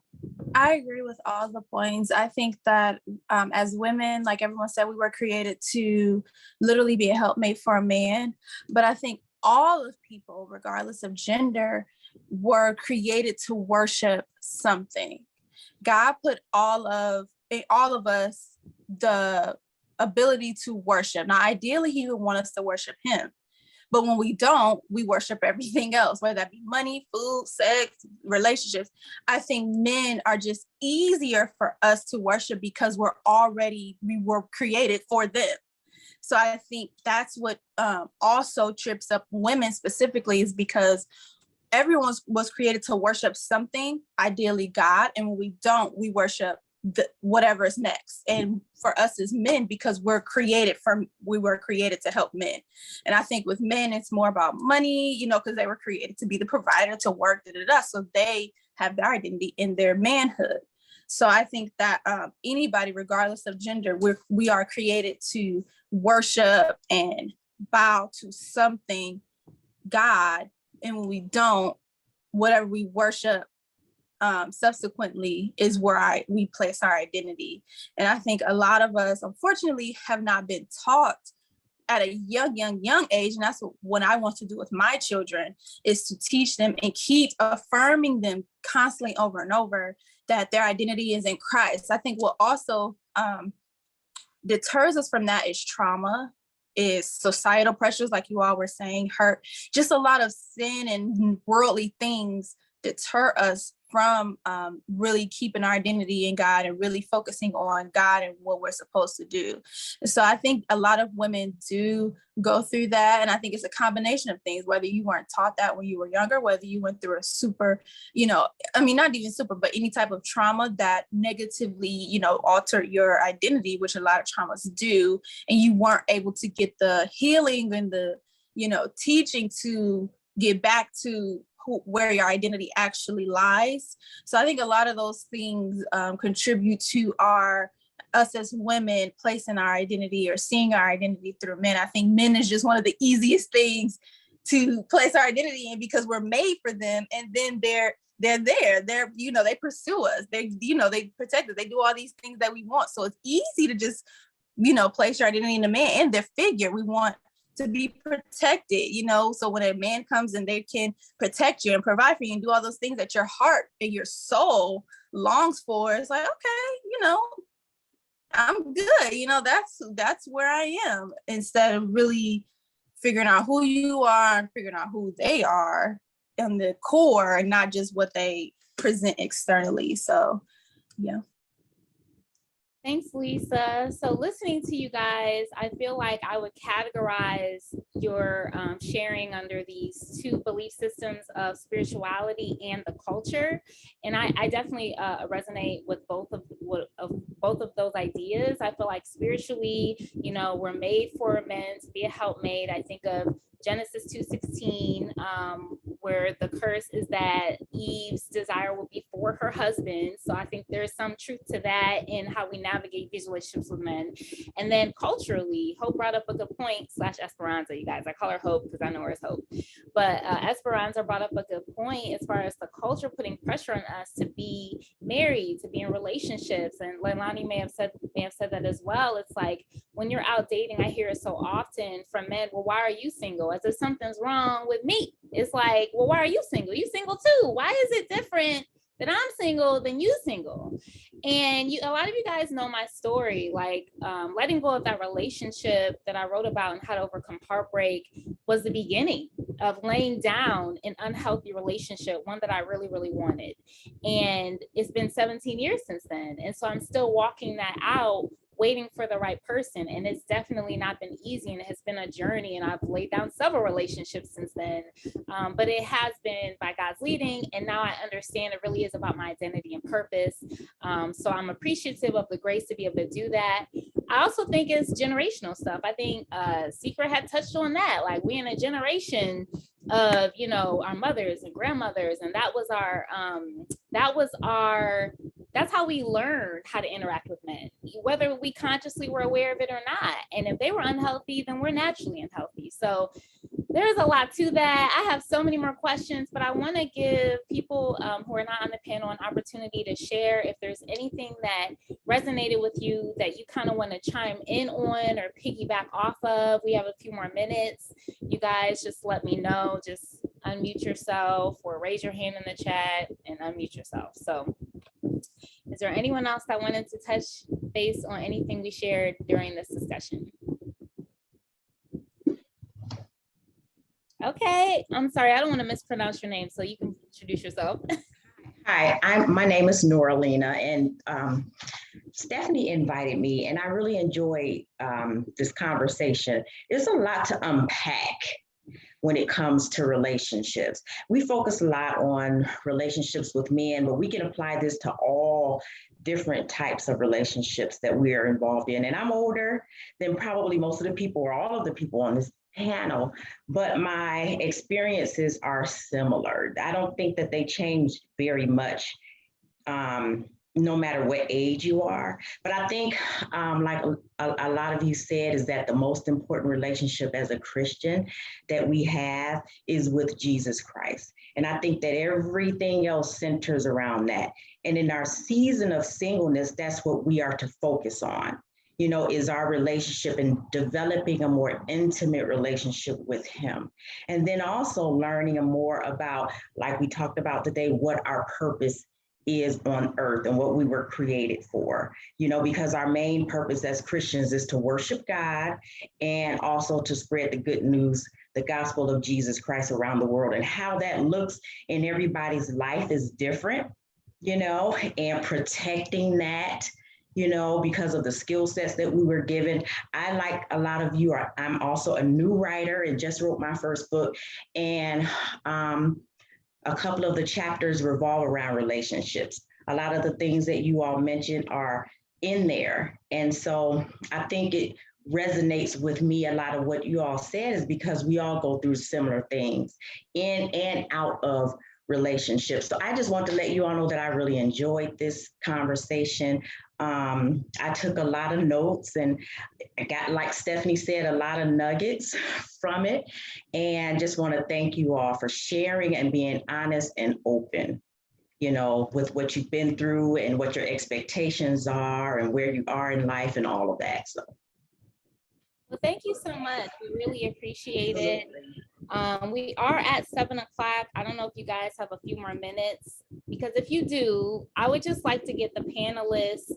I agree with all the points. I think that as women, like everyone said, we were created to literally be a helpmate for a man. But I think all of people, regardless of gender, were created to worship something. God put all of us the ability to worship. Now, ideally, he would want us to worship him. But when we don't, we worship everything else, whether that be money, food, sex, relationships. I think men are just easier for us to worship because we were created for them. So I think that's what also trips up women specifically, is because everyone was created to worship something, ideally God. And when we don't, we worship whatever is next. And for us as men, because we were created to help men. And I think with men, it's more about money, you know, because they were created to be the provider, to work, so they have their identity in their manhood. So I think that anybody, regardless of gender, we are created to worship and bow to something, God. And when we don't, whatever we worship subsequently is where we place our identity. And I think a lot of us, unfortunately, have not been taught at a young age. And that's what I want to do with my children, is to teach them and keep affirming them constantly over and over that their identity is in Christ. I think what also deters us from that is trauma, is societal pressures, like you all were saying, hurt, just a lot of sin and worldly things deter us from really keeping our identity in God and really focusing on God and what we're supposed to do. So I think a lot of women do go through that. And I think it's a combination of things, whether you weren't taught that when you were younger, whether you went through a super, you know, I mean, not even super, but any type of trauma that negatively, you know, altered your identity, which a lot of traumas do. And you weren't able to get the healing and the, you know, teaching to get back to where your identity actually lies. So I think a lot of those things contribute to us as women placing our identity or seeing our identity through men. I think men is just one of the easiest things to place our identity in because we're made for them. And then they're you know, they pursue us. They, you know, they protect us. They do all these things that we want. So it's easy to just, you know, place your identity in a man and their figure. We want to be protected, you know, so when a man comes and they can protect you and provide for you and do all those things that your heart and your soul longs for, it's like, okay, you know, I'm good, you know, that's where I am, instead of really figuring out who you are and figuring out who they are in the core and not just what they present externally. So yeah. Thanks, Lisa. So listening to you guys, I feel like I would categorize your sharing under these two belief systems of spirituality and the culture. And I definitely resonate with both of those ideas. I feel like spiritually, you know, we're made for men to be a helpmate. I think of Genesis 2:16, where the curse is that Eve's desire will be for her husband. So I think there's some truth to that in how we navigate these relationships with men. And then culturally, Hope brought up a good point, / Esperanza, you guys. I call her Hope because I know her as Hope. But Esperanza brought up a good point as far as the culture putting pressure on us to be married, to be in relationships. And Leilani may have said that as well. It's like when you're out dating, I hear it so often from men, well, why are you single? As if something's wrong with me. It's like, well, why are you single? You single too. Why is it different that I'm single than you single? And a lot of you guys know my story, like letting go of that relationship that I wrote about and how to overcome heartbreak was the beginning of laying down an unhealthy relationship, one that I really, really wanted. And it's been 17 years since then. And so I'm still walking that out, waiting for the right person. And it's definitely not been easy, and it has been a journey, and I've laid down several relationships since then. But it has been by God's leading, and now I understand it really is about my identity and purpose. So I'm appreciative of the grace to be able to do that. I also think it's generational stuff. I think Secret had touched on that. Like, we in a generation of, you know, our mothers and grandmothers, and that's how we learned how to interact with men, whether we consciously were aware of it or not. And if they were unhealthy, then we're naturally unhealthy. So there's a lot to that. I have so many more questions, but I want to give people who are not on the panel an opportunity to share if there's anything that resonated with you that you kind of want to chime in on or piggyback off of. We have a few more minutes. You guys just let me know. Just unmute yourself or raise your hand in the chat and unmute yourself. So is there anyone else that wanted to touch base on anything we shared during this discussion? Okay, I'm sorry, I don't want to mispronounce your name, so you can introduce yourself. Hi, my name is Noralina, and Stephanie invited me, and I really enjoyed this conversation. There's a lot to unpack when it comes to relationships. We focus a lot on relationships with men, but we can apply this to all different types of relationships that we are involved in. And I'm older than probably most of the people or all of the people on this panel, but my experiences are similar. I don't think that they change very much, no matter what age you are. But I think, like a lot of you said, is that the most important relationship as a Christian that we have is with Jesus Christ. And I think that everything else centers around that. And in our season of singleness, that's what we are to focus on, you know, is our relationship and developing a more intimate relationship with him. And then also learning more about, like we talked about today, what our purpose is on earth and what we were created for, you know, because our main purpose as Christians is to worship God and also to spread the good news, the gospel of Jesus Christ around the world. And how that looks in everybody's life is different, you know, and protecting that, you know, because of the skill sets that we were given. I, like a lot of you, I'm also a new writer and just wrote my first book. And a couple of the chapters revolve around relationships. A lot of the things that you all mentioned are in there. And so I think it resonates with me. A lot of what you all said is because we all go through similar things in and out of relationships. So I just want to let you all know that I really enjoyed this conversation. I took a lot of notes and I got, like Stephanie said, a lot of nuggets from it. And just want to thank you all for sharing and being honest and open, you know, with what you've been through and what your expectations are and where you are in life and all of that. So. Well, thank you so much. We really appreciate it. We are at 7 o'clock. I don't know if you guys have a few more minutes, because if you do, I would just like to get the panelists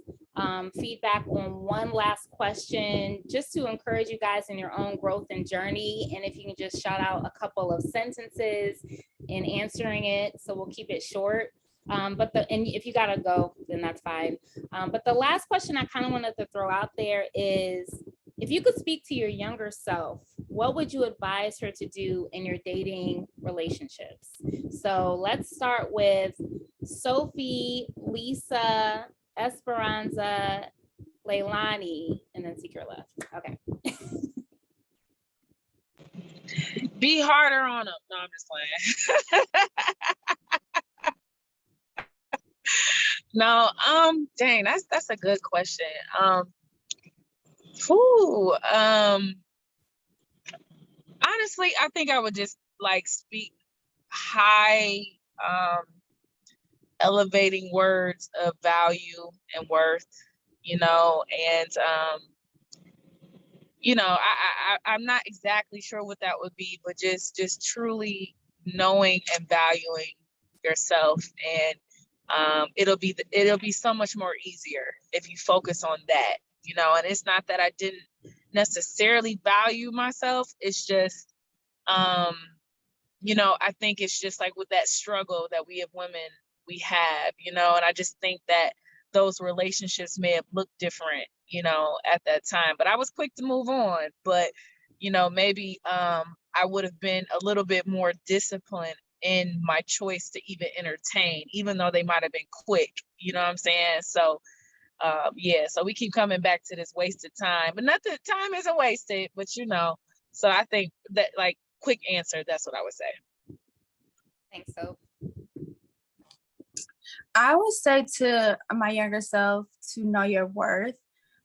feedback on one last question, just to encourage you guys in your own growth and journey. And if you can just shout out a couple of sentences in answering it, so we'll keep it short. And if you gotta go, then that's fine. But the last question I kind of wanted to throw out there is, if you could speak to your younger self, what would you advise her to do in your dating relationships? So let's start with Sophie, Lisa, Esperanza, Leilani, and then Secret left. Okay. Be harder on them. No, I'm just playing. No, dang, that's a good question. Honestly, I think I would just like speak high, elevating words of value and worth, and I'm not exactly sure what that would be, but just truly knowing and valuing yourself, and it'll be so much more easier if you focus on that, and it's not that I didn't necessarily value myself. It's just, I think it's just like with that struggle that we as women, we have, and I just think that those relationships may have looked different, at that time, but I was quick to move on. But, maybe I would have been a little bit more disciplined in my choice to even entertain, even though they might have been quick, you know what I'm saying? So, so we keep coming back to this wasted time, but not that time isn't wasted, but so I think that, like, quick answer, that's what I would say. Thanks, Soph. I would say to my younger self to know your worth.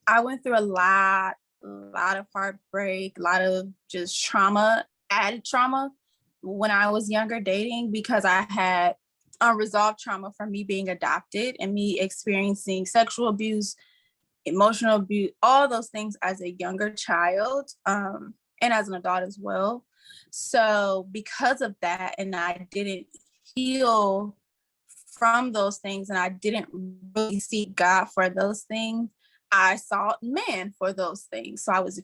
I went through a lot of heartbreak, a lot of just trauma, added trauma when I was younger dating, because I had unresolved trauma from me being adopted and me experiencing sexual abuse, emotional abuse, all those things as a younger child, and as an adult as well. So because of that, and I didn't heal from those things, and I didn't really seek God for those things, I sought man for those things. So I was,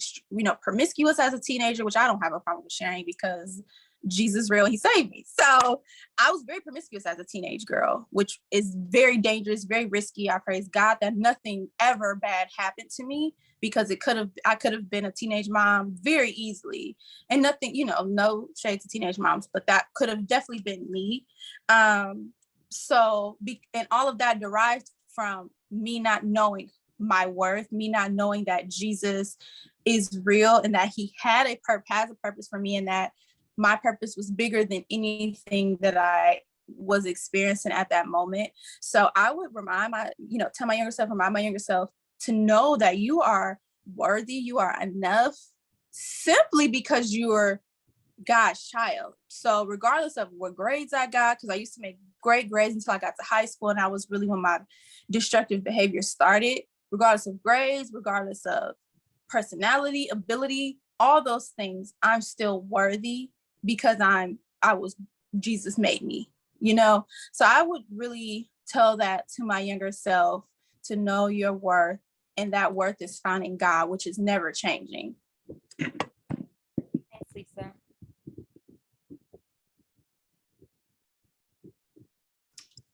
promiscuous as a teenager, which I don't have a problem with sharing because Jesus real, he saved me. So I was very promiscuous as a teenage girl, which is very dangerous, very risky. I praise God that nothing ever bad happened to me, because I could have been a teenage mom very easily, and nothing, no shade to teenage moms, but that could have definitely been me. And all of that derived from me not knowing my worth, me not knowing that Jesus is real and that he has a purpose for me, and that my purpose was bigger than anything that I was experiencing at that moment. So I would remind my younger self to know that you are worthy, you are enough, simply because you are God's child. So regardless of what grades I got, because I used to make great grades until I got to high school, and that was really when my destructive behavior started. Regardless of grades, regardless of personality, ability, all those things, I'm still worthy because Jesus made me, So I would really tell that to my younger self, to know your worth, and that worth is found in God, which is never changing. Thanks, Lisa.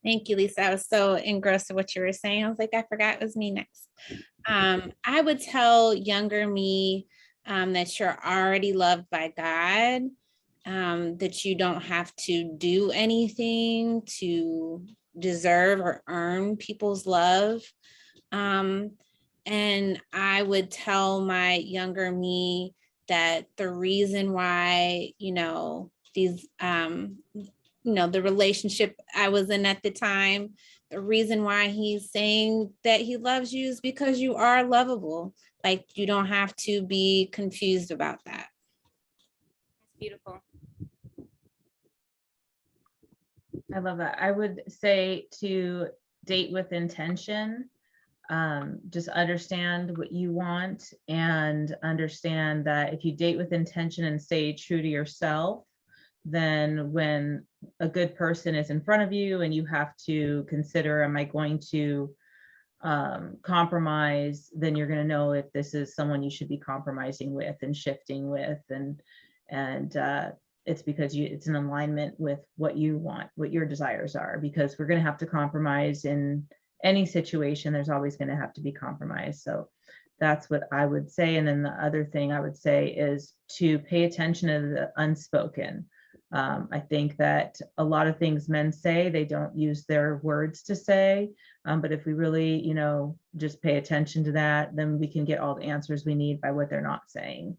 Thank you, Lisa. I was so engrossed in what you were saying. I was like, I forgot it was me next. I would tell younger me that you're already loved by God, that you don't have to do anything to deserve or earn people's love. And I would tell my younger me that the reason why, the relationship I was in at the time, the reason why he's saying that he loves you is because you are lovable. Like, you don't have to be confused about that. That's beautiful. I love that. I would say to date with intention. just understand what you want, and understand that if you date with intention and stay true to yourself, then when a good person is in front of you and you have to consider, am I going to compromise, then you're going to know if this is someone you should be compromising with and shifting with, and it's because it's in alignment with what you want, what your desires are, because we're going to have to compromise in any situation. There's always going to have to be compromise. So that's what I would say. And then the other thing I would say is to pay attention to the unspoken. I think that a lot of things men say, they don't use their words to say. But if we really, just pay attention to that, then we can get all the answers we need by what they're not saying.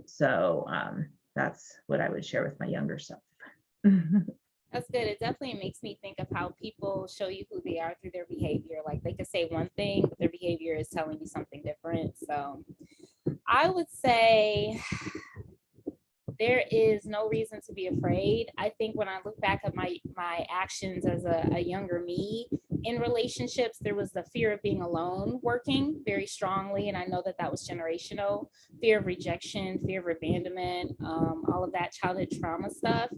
So that's what I would share with my younger self. That's good. It definitely makes me think of how people show you who they are through their behavior. Like they could say one thing, but their behavior is telling you something different. So I would say there is no reason to be afraid. I think when I look back at my actions as a younger me in relationships, there was the fear of being alone working very strongly. And I know that was generational, fear of rejection, fear of abandonment, all of that childhood trauma stuff.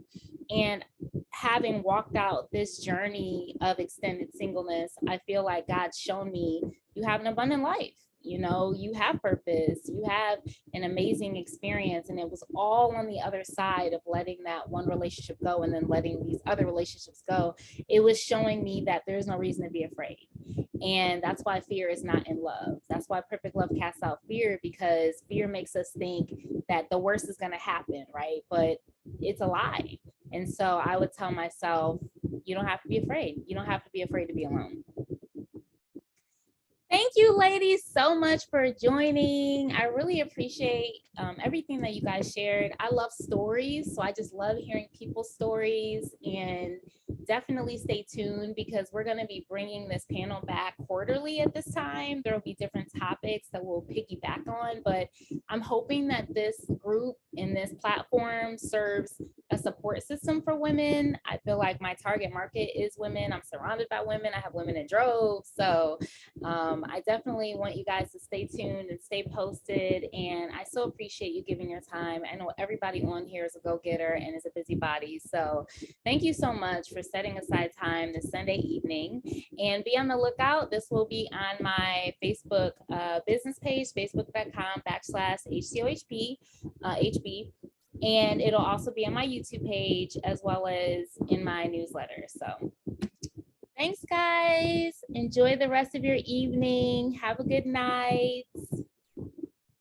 And having walked out this journey of extended singleness, I feel like God's shown me you have an abundant life. You have purpose, you have an amazing experience. And it was all on the other side of letting that one relationship go and then letting these other relationships go. It was showing me that there's no reason to be afraid. And that's why fear is not in love. That's why perfect love casts out fear, because fear makes us think that the worst is going to happen, right? But it's a lie. And so I would tell myself, you don't have to be afraid. You don't have to be afraid to be alone. Thank you, ladies, so much for joining. I really appreciate everything that you guys shared. I love stories, so I just love hearing people's stories. And definitely stay tuned, because we're going to be bringing this panel back quarterly at this time. There will be different topics that we'll piggyback on, but I'm hoping that this group and this platform serves a support system for women. I feel like my target market is women. I'm surrounded by women. I have women in droves. So I definitely want you guys to stay tuned and stay posted. And I so appreciate you giving your time. I know everybody on here is a go-getter and is a busybody. So thank you so much for setting aside time this Sunday evening. And be on the lookout. This will be on my Facebook business page, facebook.com/HCOHP, HB. And it'll also be on my YouTube page as well as in my newsletter. So thanks, guys. Enjoy the rest of your evening. Have a good night.